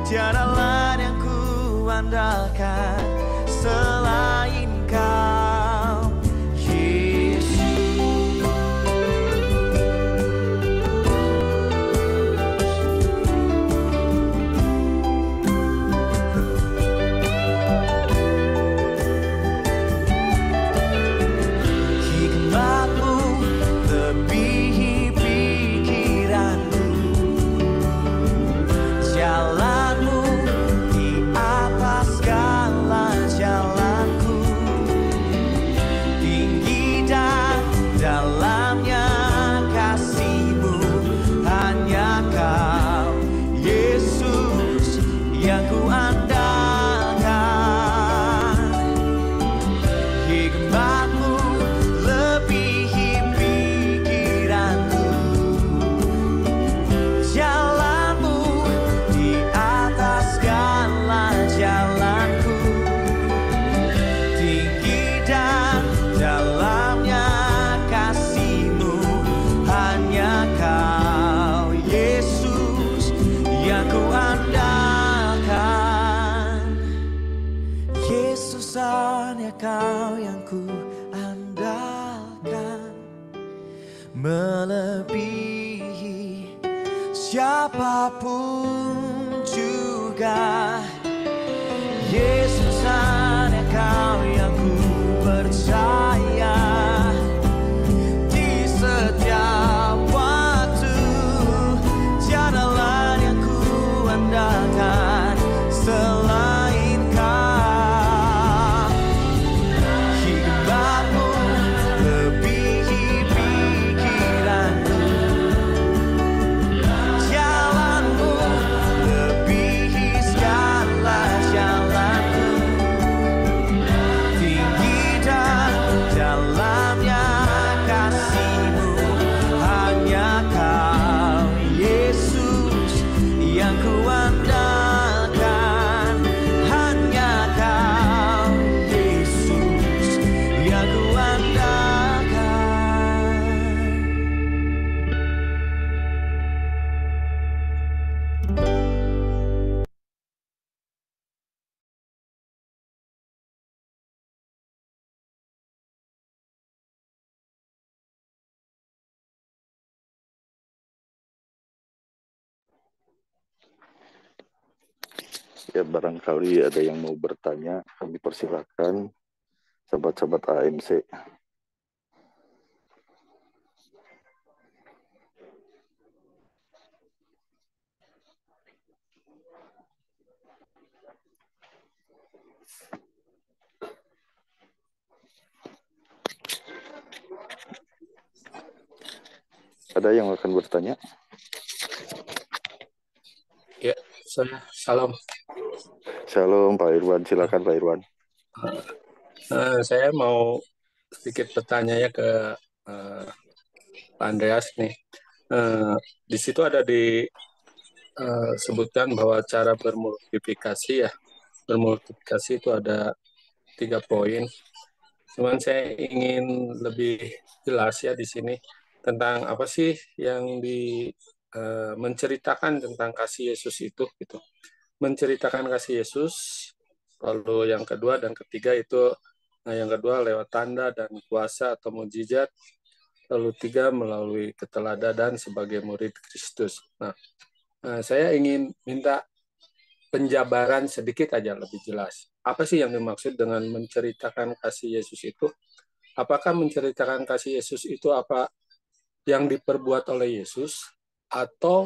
Tiada lain yang ku andalkan selain Kau, Yesus. Hikmat-Mu lebihi pikiranku, jalan-Mu di atas segala jalanku. Tinggi dan dalamnya kasih-Mu, hanya Kau Yesus yang ku andalkan. Hikmat-Mu lebihi pikiranku, jalan-Mu di atas segala jalanku. Tinggi dan dalamnya kasih-Mu, hanya Kau Yesus yang ku andalkan. Yesus, hanya Kau yang ku andalkan, melebihi siapapun juga. Yesus, hanya Kau yang ku percaya di setiap waktu. Tiada lain yang ku andalkan selain Kau. Hikmat-Mu lebihi pikiranku, jalan-Mu lebihi segala Ya, barangkali ada yang mau bertanya, kami persilakan, sahabat-sahabat AMC. Ada yang akan bertanya? Ya, saya salam. Shalom Pak Irwan, silakan Pak Irwan. Saya mau sedikit bertanya ya ke Pak Andreas nih. Di situ ada disebutkan bahwa cara bermultiplikasi ya, bermultiplikasi itu ada 3 poin. Cuman saya ingin lebih jelas ya di sini tentang apa sih yang menceritakan tentang kasih Yesus itu gitu. Menceritakan kasih Yesus, lalu yang kedua dan ketiga itu yang kedua lewat tanda dan kuasa atau mujizat, lalu 3 melalui keteladanan sebagai murid Kristus. Nah, saya ingin minta penjabaran sedikit aja lebih jelas. Apa sih yang dimaksud dengan menceritakan kasih Yesus itu? Apakah menceritakan kasih Yesus itu apa yang diperbuat oleh Yesus atau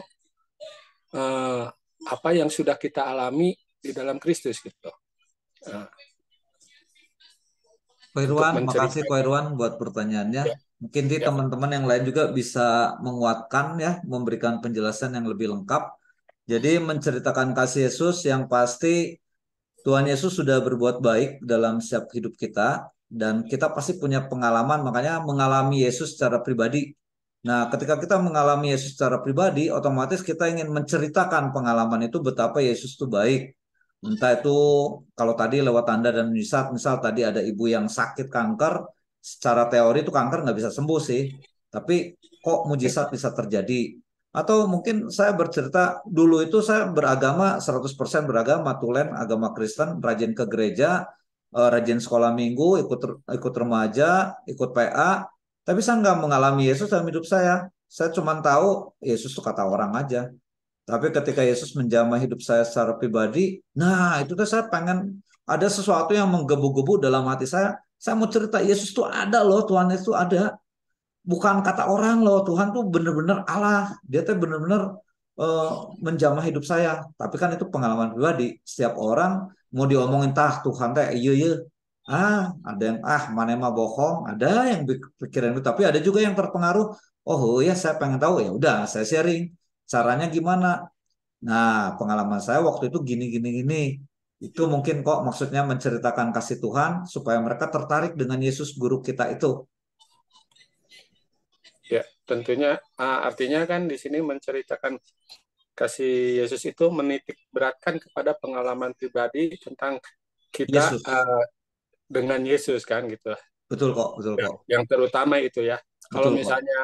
apa yang sudah kita alami di dalam Kristus gitu? Pak Irwan, makasih Pak Irwan buat pertanyaannya. Ya. Mungkin di teman-teman yang lain juga bisa menguatkan ya, memberikan penjelasan yang lebih lengkap. Jadi menceritakan kasih Yesus yang pasti Tuhan Yesus sudah berbuat baik dalam setiap hidup kita dan kita pasti punya pengalaman, makanya mengalami Yesus secara pribadi. Nah, ketika kita mengalami Yesus secara pribadi, otomatis kita ingin menceritakan pengalaman itu betapa Yesus itu baik. Entah itu kalau tadi lewat tanda dan mujizat, misal tadi ada ibu yang sakit kanker, secara teori itu kanker nggak bisa sembuh sih, tapi kok mujizat bisa terjadi? Atau mungkin saya bercerita dulu itu saya beragama 100% beragama, tulen agama Kristen, rajin ke gereja, rajin sekolah minggu, ikut remaja, ikut PA, tapi saya nggak mengalami Yesus dalam hidup saya. Saya cuma tahu Yesus itu kata orang aja. Tapi ketika Yesus menjamah hidup saya secara pribadi, nah itu tuh saya pengen ada sesuatu yang menggebu-gebu dalam hati saya. Saya mau cerita Yesus tuh ada loh, Tuhan itu ada. Bukan kata orang loh, Tuhan tuh bener-bener Allah. Dia tuh bener-bener eh, menjamah hidup saya. Tapi kan itu pengalaman pribadi. Setiap orang mau diomongin tah Tuhan teh iya iya. Ada yang mana emang bohong, ada yang pikiran itu. Tapi ada juga yang terpengaruh. Oh ya saya pengen tahu ya udah saya sharing. Caranya gimana? Nah, pengalaman saya waktu itu gini gini gini. Itu mungkin kok maksudnya menceritakan kasih Tuhan supaya mereka tertarik dengan Yesus guru kita itu. Ya, tentunya artinya kan di sini menceritakan kasih Yesus itu menitik beratkan kepada pengalaman pribadi tentang kita Yesus. dengan Yesus kan gitu. Betul kok, betul kok. Yang terutama itu ya. Kalau Betul, misalnya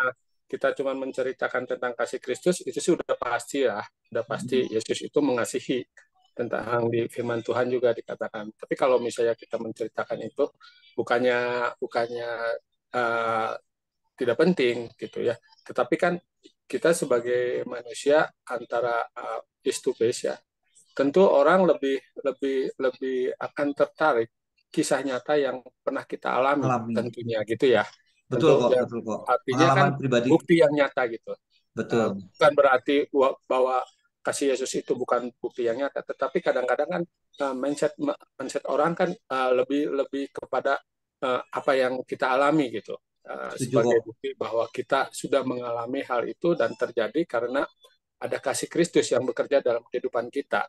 kita cuma menceritakan tentang kasih Kristus itu sih udah pasti ya, udah pasti Yesus itu mengasihi, tentang di firman Tuhan juga dikatakan. Tapi kalau misalnya kita menceritakan itu bukannya tidak penting gitu ya. Tetapi kan kita sebagai manusia antara face to face ya, tentu orang lebih akan tertarik kisah nyata yang pernah kita alami tentunya gitu ya. Betul Tentu kok, ya, betul kok. artinya kan Pribadi. bukti yang nyata gitu. Betul. Bukan berarti bahwa kasih Yesus itu bukan bukti yang nyata, tetapi kadang-kadang kan mindset orang kan lebih kepada apa yang kita alami gitu. Sebagai bukti bahwa kita sudah mengalami hal itu dan terjadi karena ada kasih Kristus yang bekerja dalam kehidupan kita,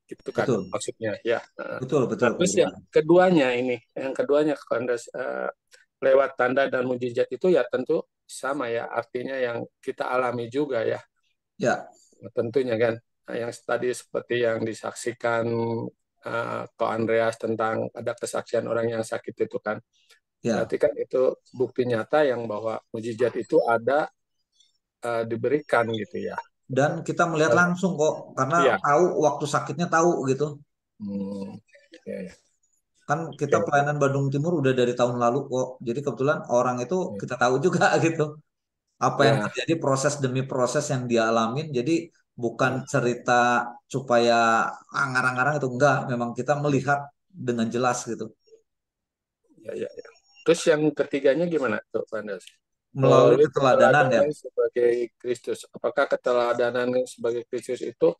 gitu kan maksudnya ya. Betul. Terus yang keduanya lewat tanda dan mujizat itu ya tentu sama ya, artinya yang kita alami juga ya. Ya. Tentunya kan, yang tadi seperti yang disaksikan Ko Andreas tentang ada kesaksian orang yang sakit itu kan. Ya. Berarti kan itu bukti nyata yang bahwa mujizat itu ada diberikan gitu ya. Dan kita melihat langsung kok, karena tahu waktu sakitnya tahu gitu. Ya. Kan kita pelayanan Bandung Timur udah dari tahun lalu kok. Jadi kebetulan orang itu kita tahu juga gitu. Apa yang terjadi proses demi proses yang dia alamin. Jadi bukan cerita supaya ngarang-ngarang itu enggak, memang kita melihat dengan jelas gitu Ya, ya, ya. Terus yang ketiganya gimana tuh, Pandas? melalui Melalui keteladanan ya. keteladanan sebagai Kristus. Apakah keteladanan sebagai Kristus itu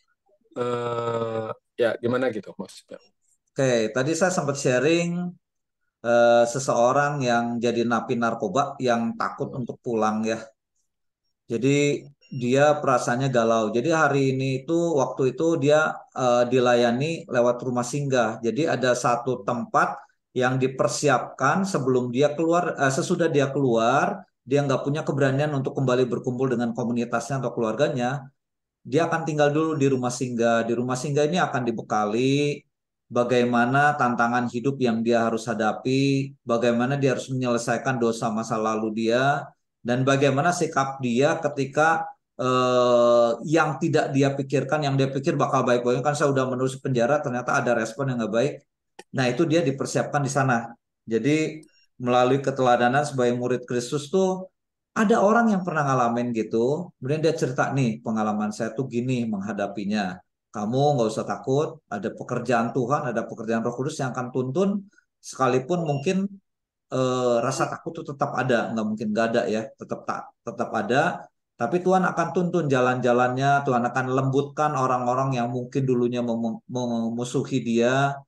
ya gimana gitu maksudnya? Oke, tadi saya sempat sharing seseorang yang jadi napi narkoba yang takut untuk pulang ya. Jadi dia perasaannya galau. Jadi hari ini itu waktu itu dia dilayani lewat rumah singgah. Jadi ada satu tempat yang dipersiapkan sebelum dia keluar, sesudah dia keluar, dia nggak punya keberanian untuk kembali berkumpul dengan komunitasnya atau keluarganya. Dia akan tinggal dulu di rumah singgah. Di rumah singgah ini akan dibekali bagaimana tantangan hidup yang dia harus hadapi, bagaimana dia harus menyelesaikan dosa masa lalu dia, dan bagaimana sikap dia ketika yang tidak dia pikirkan, yang dia pikir bakal baik-baik. Kan saya udah menulis penjara, ternyata ada respon yang nggak baik. Nah itu dia dipersiapkan di sana. Jadi melalui keteladanan sebagai murid Kristus tuh ada orang yang pernah ngalamin gitu, kemudian dia cerita nih pengalaman saya tuh gini menghadapinya. Kamu nggak usah takut, ada pekerjaan Tuhan, ada pekerjaan Roh Kudus yang akan tuntun, sekalipun mungkin rasa takut itu tetap ada, nggak mungkin nggak ada ya, tetap ada. Tapi Tuhan akan tuntun jalan-jalannya, Tuhan akan lembutkan orang-orang yang mungkin dulunya memusuhi dia.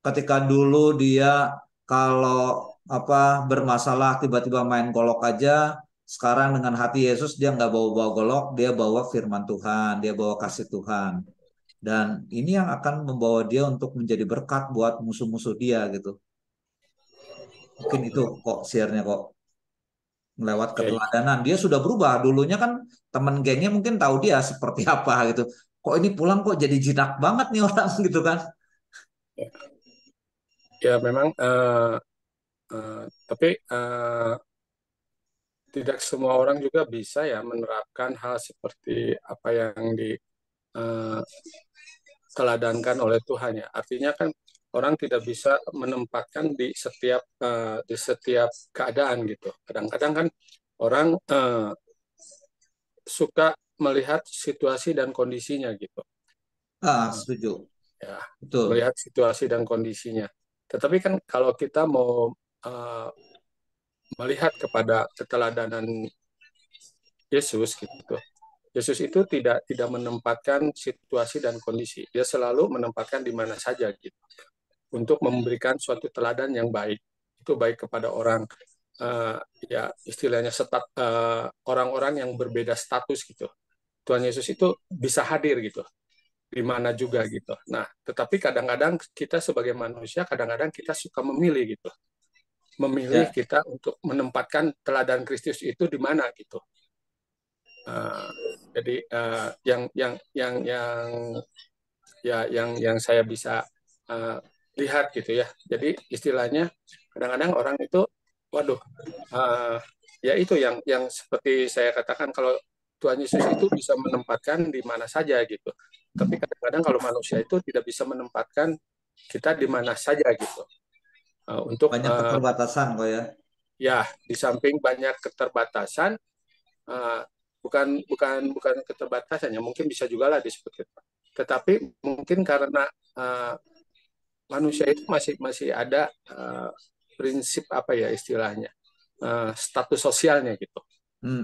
Ketika dulu dia kalau apa bermasalah tiba-tiba main golok aja, sekarang dengan hati Yesus dia nggak bawa-bawa golok, dia bawa firman Tuhan, dia bawa kasih Tuhan. Dan ini yang akan membawa dia untuk menjadi berkat buat musuh-musuh dia gitu. Mungkin itu kok share-nya kok lewat Oke. keteladanan. Dia sudah berubah. Dulunya kan temen gengnya mungkin tahu dia seperti apa gitu. Kok ini pulang kok jadi jinak banget nih orang gitu kan. Ya memang tapi tidak semua orang juga bisa ya menerapkan hal seperti apa yang diteladankan oleh Tuhan ya. Artinya kan orang tidak bisa menempatkan di setiap keadaan gitu. Kadang-kadang kan orang suka melihat situasi dan kondisinya gitu. Setuju. Ya, Betul. melihat situasi dan kondisinya. Tetapi kan kalau kita mau melihat kepada keteladanan Yesus gitu. Yesus itu tidak menempatkan situasi dan kondisi. Dia selalu menempatkan di mana saja gitu. Untuk memberikan suatu teladan yang baik. Itu baik kepada orang ya istilahnya orang-orang yang berbeda status gitu. Tuhan Yesus itu bisa hadir gitu di mana juga gitu. Nah, tetapi kadang-kadang kita sebagai manusia kadang-kadang kita suka memilih gitu. Memilih Ya. kita untuk menempatkan teladan Kristus itu di mana gitu. Jadi yang saya bisa lihat gitu ya. Jadi istilahnya kadang-kadang orang itu, waduh, ya itu yang seperti saya katakan kalau Tuhan Yesus itu bisa menempatkan di mana saja gitu. Tapi kadang-kadang kalau manusia itu tidak bisa menempatkan kita di mana saja gitu. Untuk Banyak keterbatasan kok ya. ya di samping banyak keterbatasan, bukan keterbatasannya, mungkin bisa juga lah disebut. Tetapi mungkin karena manusia itu masih ada prinsip apa ya istilahnya status sosialnya gitu.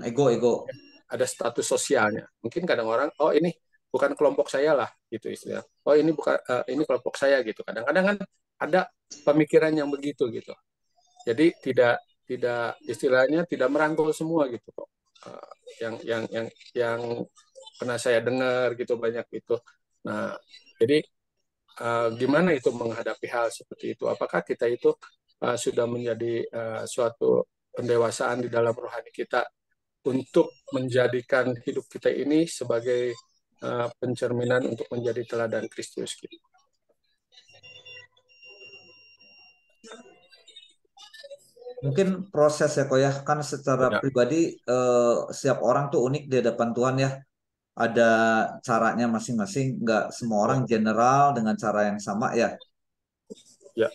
Ego. Ada status sosialnya. Mungkin kadang orang, oh ini bukan kelompok saya lah gitu istilah. Oh ini bukan ini kelompok saya gitu. Kadang-kadang kan ada pemikiran yang begitu gitu. Jadi tidak istilahnya tidak merangkul semua gitu kok. Yang pernah saya dengar gitu banyak itu. Nah, jadi gimana itu menghadapi hal seperti itu? Apakah kita itu sudah menjadi suatu pendewasaan di dalam rohani kita untuk menjadikan hidup kita ini sebagai pencerminan untuk menjadi teladan Kristus gitu. Mungkin proses ya kok ya, kan secara Ya. pribadi setiap orang tuh unik di hadapan Tuhan ya. Ada caranya masing-masing, nggak semua orang general dengan cara yang sama ya. Ya.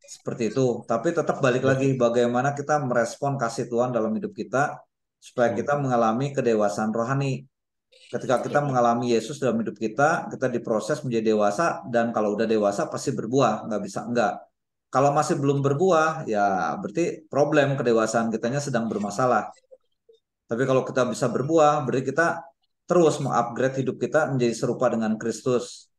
Seperti itu. Tapi tetap balik lagi bagaimana kita merespon kasih Tuhan dalam hidup kita supaya kita mengalami kedewasaan rohani. Ketika kita mengalami Yesus dalam hidup kita diproses menjadi dewasa, dan kalau udah dewasa pasti berbuah, nggak bisa enggak. Kalau masih belum berbuah, ya berarti problem kedewasaan kitanya sedang bermasalah. Tapi kalau kita bisa berbuah, berarti kita terus mengupgrade hidup kita menjadi serupa dengan Kristus.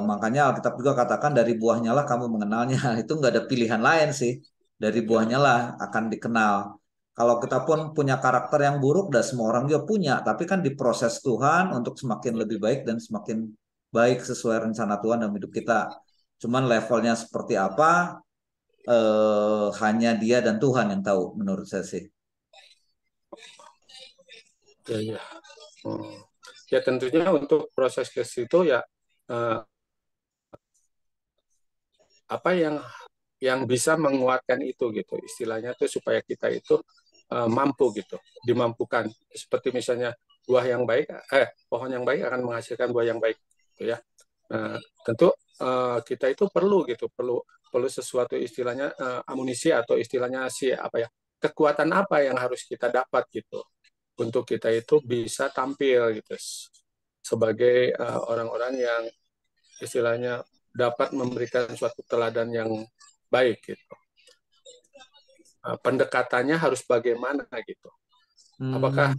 Makanya Alkitab juga katakan dari buahnya lah kamu mengenalnya. Itu nggak ada pilihan lain sih. Dari buahnya lah akan dikenal. Kalau kita pun punya karakter yang buruk, dan semua orang juga punya, tapi kan diproses Tuhan untuk semakin lebih baik dan semakin baik sesuai rencana Tuhan dalam hidup kita. Cuman levelnya seperti apa, hanya Dia dan Tuhan yang tahu menurut saya sih. Ya. Ya tentunya untuk proses ke situ ya apa yang bisa menguatkan itu gitu. Istilahnya tuh supaya kita itu mampu gitu, dimampukan. Seperti misalnya pohon yang baik akan menghasilkan buah yang baik gitu ya. Tentu kita itu perlu sesuatu istilahnya amunisi atau istilahnya kekuatan apa yang harus kita dapat gitu untuk kita itu bisa tampil gitu sebagai orang-orang yang istilahnya dapat memberikan suatu teladan yang baik gitu. Pendekatannya harus bagaimana gitu. Apakah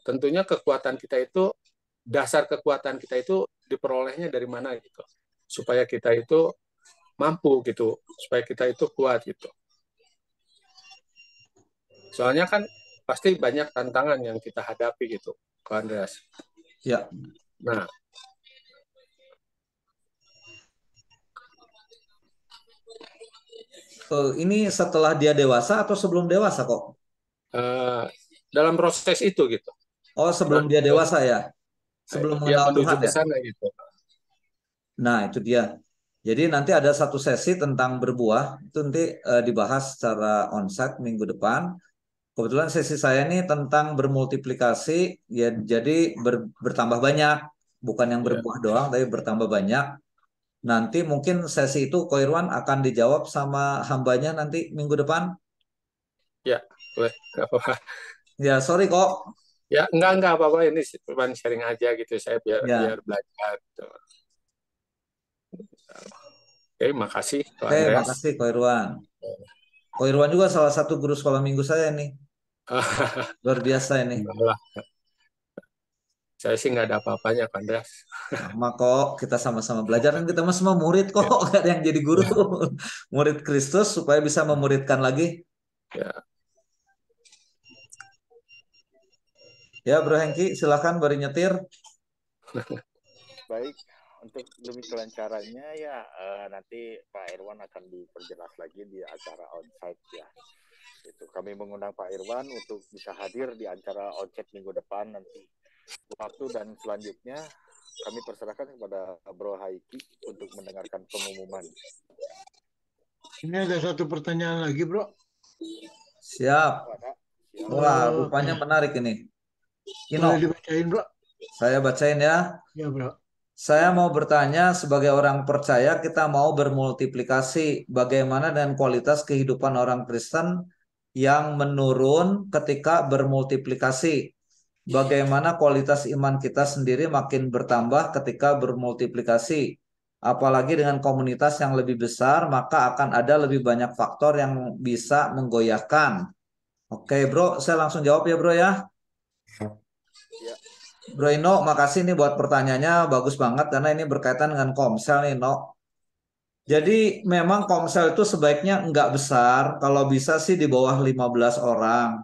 tentunya kekuatan kita itu, dasar kekuatan kita itu diperolehnya dari mana gitu, supaya kita itu mampu gitu, supaya kita itu kuat gitu. Soalnya kan pasti banyak tantangan yang kita hadapi gitu, Ko Andreas. Ya. Nah, ini setelah dia dewasa atau sebelum dewasa kok? dalam proses itu gitu. Oh, sebelum dia dewasa ya? Sebelum Dia mengenal menuju Tuhan ke ya? sana gitu. Nah, itu dia. Jadi nanti ada satu sesi tentang berbuah, itu nanti dibahas secara onsite minggu depan. Kebetulan sesi saya ini tentang bermultiplikasi, ya jadi bertambah banyak, bukan yang berbuah doang, tapi bertambah banyak. Nanti mungkin sesi itu Ko Irwan akan dijawab sama hambanya nanti minggu depan. Ya, boleh. Nggak apa-apa. Ya, sorry kok. Ya, enggak apa-apa, ini cuma sharing aja gitu, saya biar belajar gitu. Oke, makasih Ko Oke, Andreas. makasih Ko Irwan. Ko Irwan juga salah satu guru sekolah minggu saya nih. Luar biasa ini. Enggak. Saya sih nggak ada apa-apanya, Ko Andreas. Sama kok, kita sama-sama belajar, kan kita semua murid kok, nggak ada yang jadi guru. Murid Kristus supaya bisa memuridkan lagi. Ya. Ya, Bro Hengki, silakan bari nyetir. Baik, untuk demi kelancarannya ya nanti Pak Irwan akan diperjelas lagi di acara onsite ya. Itu kami mengundang Pak Irwan untuk bisa hadir di acara onsite minggu depan nanti. Waktu dan selanjutnya kami perserahkan kepada Bro Haiki untuk mendengarkan pengumuman. Ini ada satu pertanyaan lagi, Bro. Siap. Wah, rupanya menarik ini. Boleh dibacain, Bro? Saya bacain ya. Ya, Bro. Saya mau bertanya, sebagai orang percaya kita mau bermultiplikasi. Bagaimana dengan kualitas kehidupan orang Kristen yang menurun ketika bermultiplikasi? Bagaimana kualitas iman kita sendiri makin bertambah ketika bermultiplikasi? Apalagi dengan komunitas yang lebih besar, maka akan ada lebih banyak faktor yang bisa menggoyahkan. Oke, Bro, saya langsung jawab ya, Bro ya. Bro Ino, makasih nih buat pertanyaannya, bagus banget karena ini berkaitan dengan Komsel nih, No. Jadi memang Komsel itu sebaiknya nggak besar, kalau bisa sih di bawah 15 orang.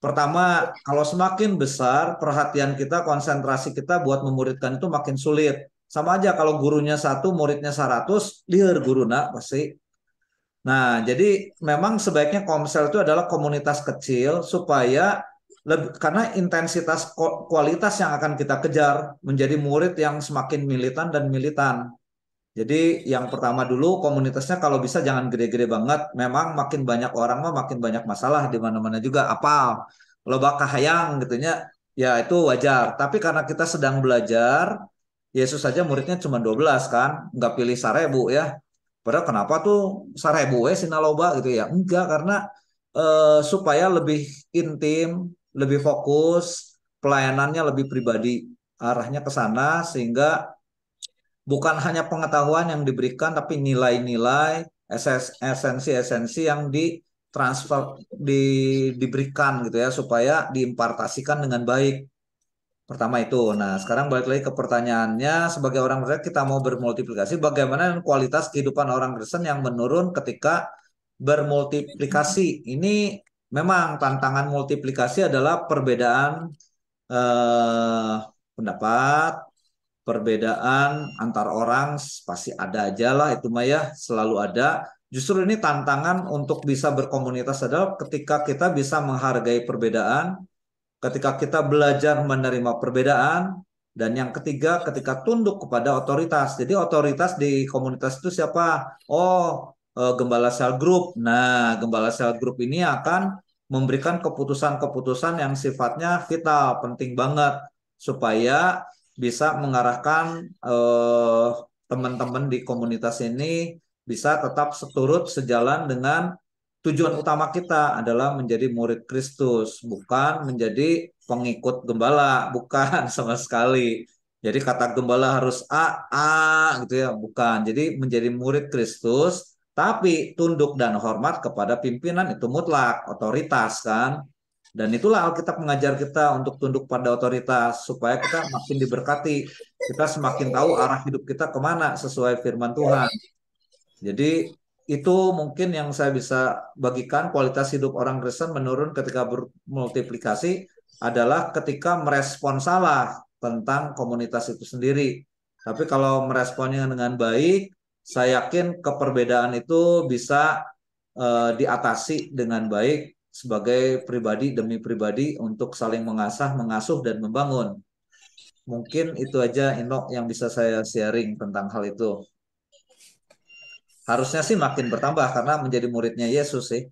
Pertama, kalau semakin besar, perhatian kita, konsentrasi kita buat memuridkan itu makin sulit. Sama aja kalau gurunya 1, muridnya 100, liar guruna pasti. Nah, jadi memang sebaiknya Komsel itu adalah komunitas kecil supaya karena intensitas kualitas yang akan kita kejar menjadi murid yang semakin militan dan militan. Jadi yang pertama dulu komunitasnya kalau bisa jangan gede-gede banget. Memang makin banyak orang mah makin banyak masalah di mana-mana juga. Apa loba kahayang gitunya, ya itu wajar. Tapi karena kita sedang belajar, Yesus saja muridnya cuma 12 kan, nggak pilih 1000 ya. Padahal kenapa tuh 1000 sinaloba gitu ya? Enggak, karena supaya lebih intim, lebih fokus, pelayanannya lebih pribadi, arahnya ke sana sehingga bukan hanya pengetahuan yang diberikan, tapi nilai-nilai, esensi-esensi yang ditransfer, diberikan gitu ya, supaya diimpartasikan dengan baik. Pertama itu. Nah, sekarang balik lagi ke pertanyaannya, sebagai orang Kristen kita mau bermultiplikasi, bagaimana dengan kualitas kehidupan orang Kristen yang menurun ketika bermultiplikasi? Ini memang tantangan multiplikasi adalah perbedaan pendapat, perbedaan antar orang pasti ada aja lah itu mah ya, selalu ada. Justru ini tantangan untuk bisa berkomunitas adalah ketika kita bisa menghargai perbedaan, ketika kita belajar menerima perbedaan, dan yang ketiga ketika tunduk kepada otoritas. Jadi otoritas di komunitas itu siapa? Oh, gembala sel group. Nah, gembala sel group ini akan memberikan keputusan-keputusan yang sifatnya vital, penting banget supaya bisa mengarahkan teman-teman di komunitas ini bisa tetap seturut sejalan dengan tujuan utama kita adalah menjadi murid Kristus, bukan menjadi pengikut gembala, bukan sama sekali. Jadi kata gembala harus A gitu ya, bukan. Jadi menjadi murid Kristus, tapi tunduk dan hormat kepada pimpinan itu mutlak, otoritas kan. Dan itulah Alkitab mengajar kita untuk tunduk pada otoritas, supaya kita makin diberkati. Kita semakin tahu arah hidup kita kemana sesuai firman Tuhan. Jadi itu mungkin yang saya bisa bagikan, kualitas hidup orang Kristen menurun ketika bermultiplikasi adalah ketika merespon salah tentang komunitas itu sendiri. Tapi kalau meresponnya dengan baik, saya yakin keperbedaan itu bisa diatasi dengan baik sebagai pribadi demi pribadi untuk saling mengasah, mengasuh, dan membangun. Mungkin itu aja Enoch yang bisa saya sharing tentang hal itu. Harusnya sih makin bertambah karena menjadi muridnya Yesus sih.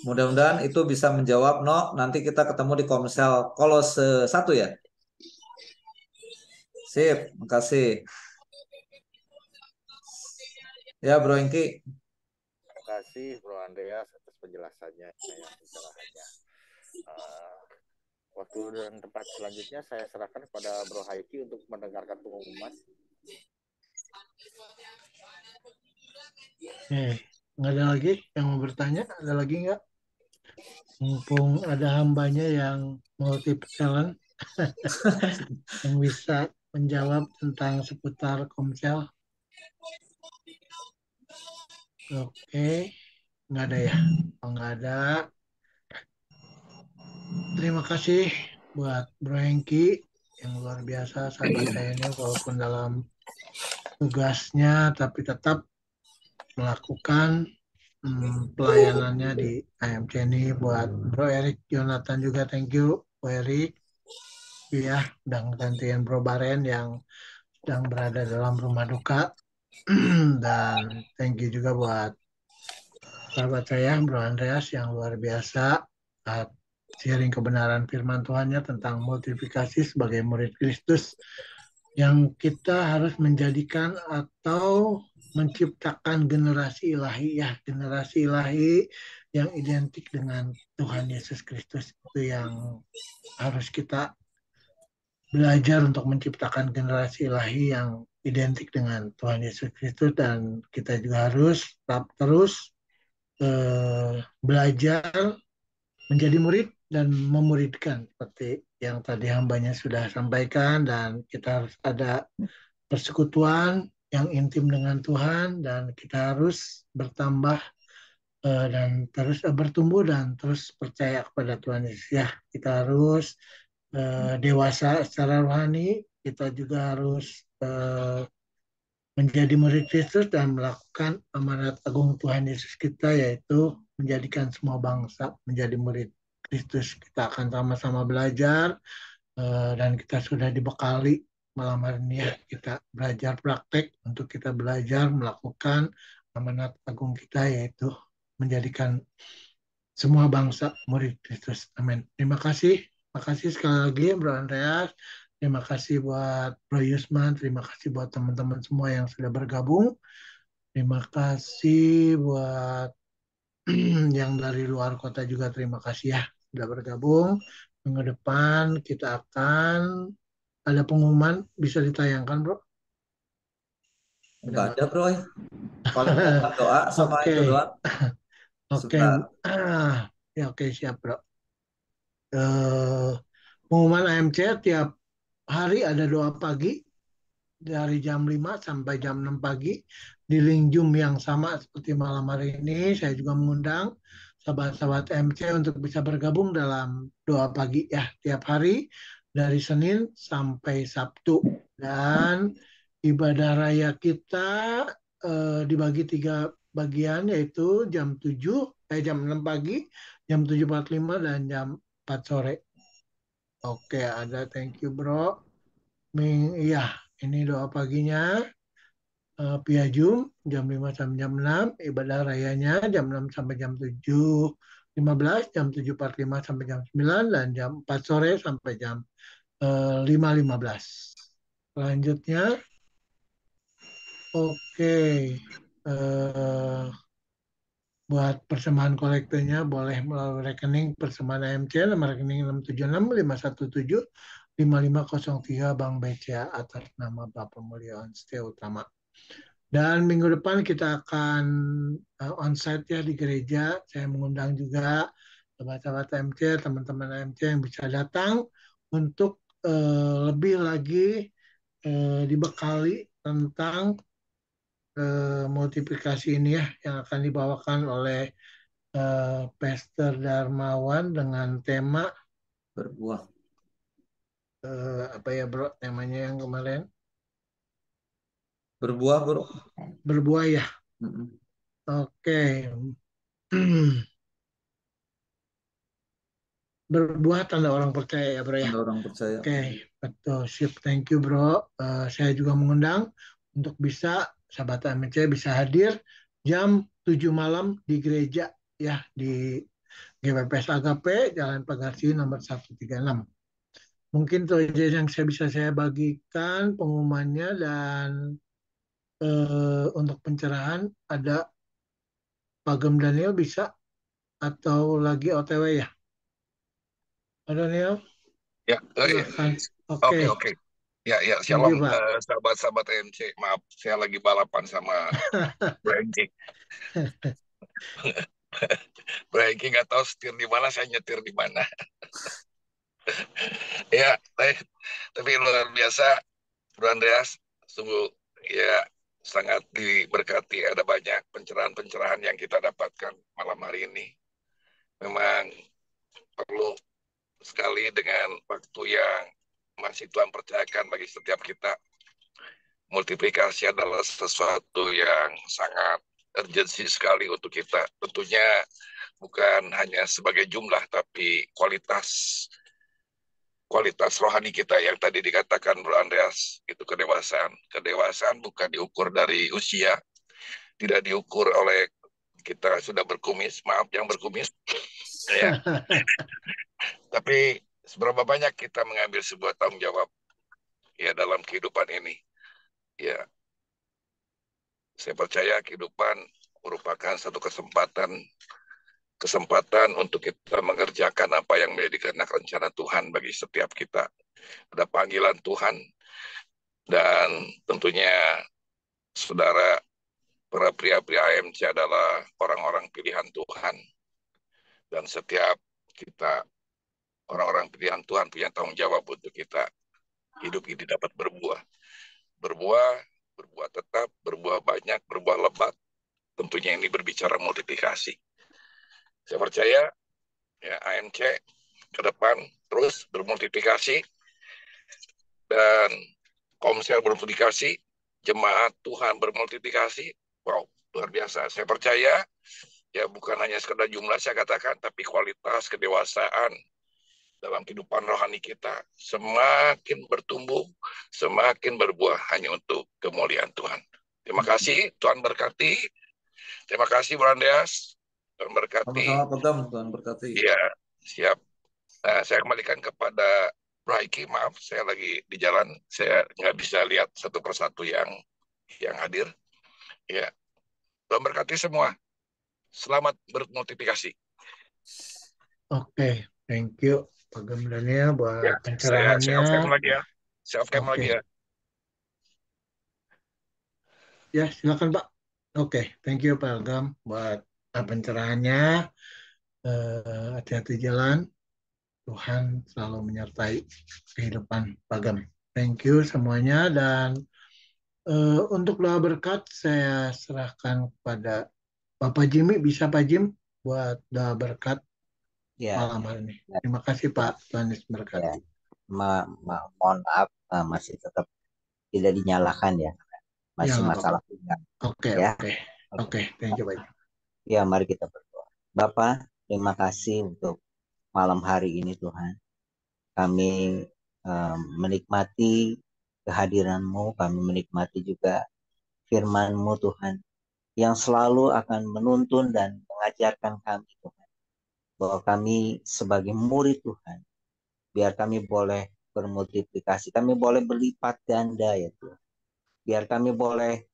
Mudah-mudahan itu bisa menjawab, No. Nanti kita ketemu di Komsel Kolose 1 ya. Sip, makasih. Ya, Bro Engki. Terima kasih Bro Andreas atas penjelasannya ya, pencerahannya. Waktu dan tempat selanjutnya saya serahkan kepada Bro Haiki untuk mendengarkan pengumuman. Nggak ada lagi yang mau bertanya? Ada lagi nggak? Mumpung ada hambanya yang multiple talent yang bisa menjawab tentang seputar Komsel. Oke, nggak ada ya? Oh, nggak ada. Terima kasih buat Bro Hengki yang luar biasa, sahabat saya ini walaupun dalam tugasnya tapi tetap melakukan pelayanannya di AMC ini. Buat Bro Erik Jonathan juga thank you Bro Erik ya, dan gantian Bro Baren yang sedang berada dalam rumah duka. Dan thank you juga buat sahabat saya Bro Andreas yang luar biasa sharing kebenaran firman Tuhannya tentang multiplikasi sebagai murid Kristus, yang kita harus menjadikan atau menciptakan generasi ilahi ya, generasi ilahi yang identik dengan Tuhan Yesus Kristus. Itu yang harus kita belajar untuk menciptakan generasi ilahi yang identik dengan Tuhan Yesus Kristus, dan kita juga harus tetap terus belajar menjadi murid dan memuridkan seperti yang tadi hambanya sudah sampaikan, dan kita harus ada persekutuan yang intim dengan Tuhan, dan kita harus bertambah dan terus bertumbuh dan terus percaya kepada Tuhan Yesus ya. Kita harus dewasa secara rohani, kita juga harus menjadi murid Kristus dan melakukan amanat agung Tuhan Yesus kita, yaitu menjadikan semua bangsa menjadi murid Kristus. Kita akan sama-sama belajar dan kita sudah dibekali malam hari ini ya, kita belajar praktek untuk kita belajar melakukan amanat agung kita, yaitu menjadikan semua bangsa murid Kristus. Amin. Terima kasih sekali lagi Bro Andreas. Terima kasih buat Bro Yusman, terima kasih buat teman-teman semua yang sudah bergabung. Terima kasih buat yang dari luar kota juga terima kasih ya sudah bergabung. Minggu depan kita akan ada pengumuman, bisa ditayangkan bro? Enggak Ada ada bro. Paling dapat doa sama Oke, itu doang. oke, Sebentar. ya oke siap bro. Eh, Pengumuman AMC tiap hari ada doa pagi dari jam 5 sampai jam 6 pagi di link Zoom yang sama seperti malam hari ini. Saya juga mengundang sahabat-sahabat AMC untuk bisa bergabung dalam doa pagi ya tiap hari dari Senin sampai Sabtu. Dan ibadah raya kita dibagi 3 bagian yaitu jam 6 pagi, jam 7.45 dan jam 4 sore. Oke, ada thank you bro. Iya, ini doa paginya via Zoom jam 5 sampai jam 6, ibadah rayanya jam 6 sampai jam 7.15, jam 7.45 sampai jam 9, dan jam 4 sore sampai jam 5.15. Selanjutnya, oke, eh, buat persembahan kolektornya boleh melalui rekening persembahan AMC, nomor rekening 676 517 5503 Bank BCA atas nama Bapak Mulyawan Setia Utama. Dan minggu depan kita akan onsite ya di gereja. Saya mengundang juga sahabat-sahabat AMC, teman-teman AMC yang bisa datang untuk lebih lagi dibekali tentang multiplikasi ini ya yang akan dibawakan oleh Pastor Darmawan dengan tema Berbuah. apa ya bro temanya yang kemarin Berbuah bro. berbuah ya. Mm-mm. Oke. Berbuah tanda orang percaya ya bro ya. Ada orang percaya. Oke, betul. Sip, thank you bro. Saya juga mengundang untuk bisa sahabat AMC bisa hadir jam 7 malam di gereja ya di GPPS Agape Jalan Pagarsi nomor 136. Mungkin itu aja yang saya bagikan pengumumannya dan untuk pencerahan ada Pak Gem Daniel bisa atau lagi OTW ya? Pak Daniel, Ya, ya. silahkan. Oke, Oke, oke. Ya, ya, thank you shalom Pak. sahabat-sahabat MC. Maaf, saya lagi balapan sama Branky. Branky nggak tahu setir di mana, saya nyetir di mana. Ya, tapi luar biasa, Bro Andreas. Sungguh, ya, sangat diberkati. Ada banyak pencerahan-pencerahan yang kita dapatkan malam hari ini. Memang perlu sekali dengan waktu yang masih Tuhan percayakan bagi setiap kita. Multiplikasi adalah sesuatu yang sangat urgensi sekali untuk kita. Tentunya bukan hanya sebagai jumlah, tapi kualitas rohani kita yang tadi dikatakan Bro Andreas, itu kedewasaan. Kedewasaan bukan diukur dari usia, tidak diukur oleh kita sudah berkumis, maaf yang berkumis, ya. Tapi seberapa banyak kita mengambil sebuah tanggung jawab ya dalam kehidupan ini. Ya, saya percaya kehidupan merupakan satu kesempatan untuk kita mengerjakan apa yang menjadi kehendak rencana Tuhan bagi setiap kita. Ada panggilan Tuhan dan tentunya saudara para pria-pria AMC adalah orang-orang pilihan Tuhan. Dan setiap kita orang-orang pilihan Tuhan punya tanggung jawab untuk kita hidup ini dapat berbuah. Berbuah tetap, berbuah banyak, berbuah lebat. Tentunya ini berbicara multiplikasi. Saya percaya ya AMC ke depan terus bermultiplikasi dan Komsel bermultiplikasi, jemaat Tuhan bermultiplikasi. Wow, luar biasa. Saya percaya ya bukan hanya sekedar jumlah saya katakan, tapi kualitas kedewasaan dalam kehidupan rohani kita semakin bertumbuh, semakin berbuah hanya untuk kemuliaan Tuhan. Terima kasih, Tuhan berkati. Terima kasih, Bro Andreas. Tuhan berkati. Sama-sama pegang, Tuhan berkati. Iya, siap. Nah, saya kembalikan kepada Braiki, maaf, saya lagi di jalan, saya nggak bisa lihat satu persatu yang hadir. Ya, Tuhan berkati semua. Selamat bernotifikasi. Oke, thank you Pak Gem Daniel buat Ya, saya off cam lagi ya. Saya off cam lagi ya. Ya, silakan Pak. Oke, thank you Pak Gem buat pencerahannya. Hati-hati jalan. Tuhan selalu menyertai kehidupan Pak Gem. Thank you semuanya, dan untuk doa berkat saya serahkan kepada Bapak Jimmy. Bisa Pak Jim buat doa berkat malam hari ini. Terima kasih Pak. Tuhan Yesus memberkati. Mohon maaf, masih tetap tidak dinyalakan ya, masih Ya, masalah pinggang. Oke. Thank you Pak Jim. Ya, mari kita berdoa. Bapak, terima kasih untuk malam hari ini Tuhan. Kami menikmati kehadiran-Mu, kami menikmati juga firman-Mu Tuhan, yang selalu akan menuntun dan mengajarkan kami Tuhan, bahwa kami sebagai murid Tuhan, biar kami boleh bermultiplikasi, kami boleh berlipat ganda ya Tuhan, biar kami boleh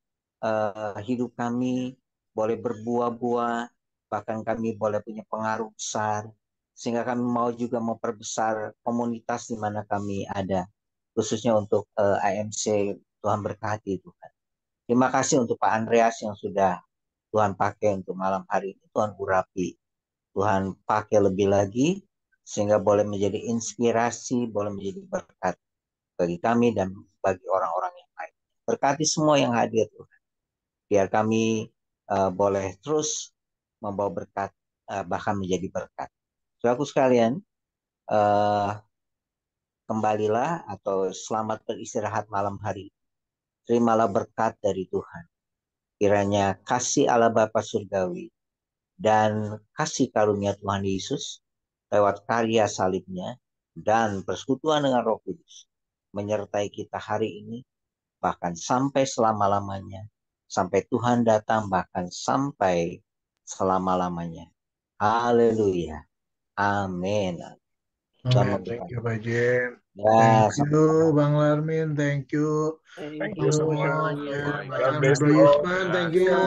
hidup kami boleh berbuah-buah, bahkan kami boleh punya pengaruh besar, sehingga kami mau juga memperbesar komunitas di mana kami ada, khususnya untuk AMC. Tuhan berkati Tuhan. Terima kasih untuk Pak Andreas yang sudah Tuhan pakai untuk malam hari ini. Tuhan urapi, Tuhan pakai lebih lagi, sehingga boleh menjadi inspirasi, boleh menjadi berkat bagi kami dan bagi orang-orang yang lain. Berkati semua yang hadir Tuhan, biar kami boleh terus membawa berkat, bahkan menjadi berkat. Saudaraku sekalian, kembalilah atau selamat beristirahat malam hari. Terimalah berkat dari Tuhan. Kiranya kasih Allah Bapa Surgawi dan kasih karunia Tuhan Yesus lewat karya salibnya dan persekutuan dengan Roh Kudus menyertai kita hari ini, bahkan sampai selama-lamanya, sampai Tuhan datang, bahkan sampai selama-lamanya. Haleluya. Amin. Thank you Pak Jim. Ya, Thank you Bang Larmin. Thank you. Thank you semua. Bro Yusman, thank you ya.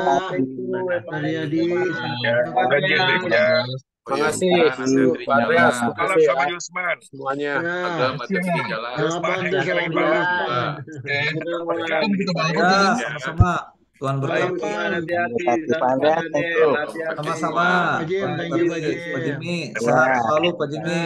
Dari Adi. Udah Jin ya. Terima kasih Pak Andreas, terima kasih ya semuanya. Agam hati-hati di jalan. Sama-sama. Tuhan berkati. Sama-sama. Pak Jim, thank you Pak Jim. Pak Jimmy, sehat selalu Pak Jimmy.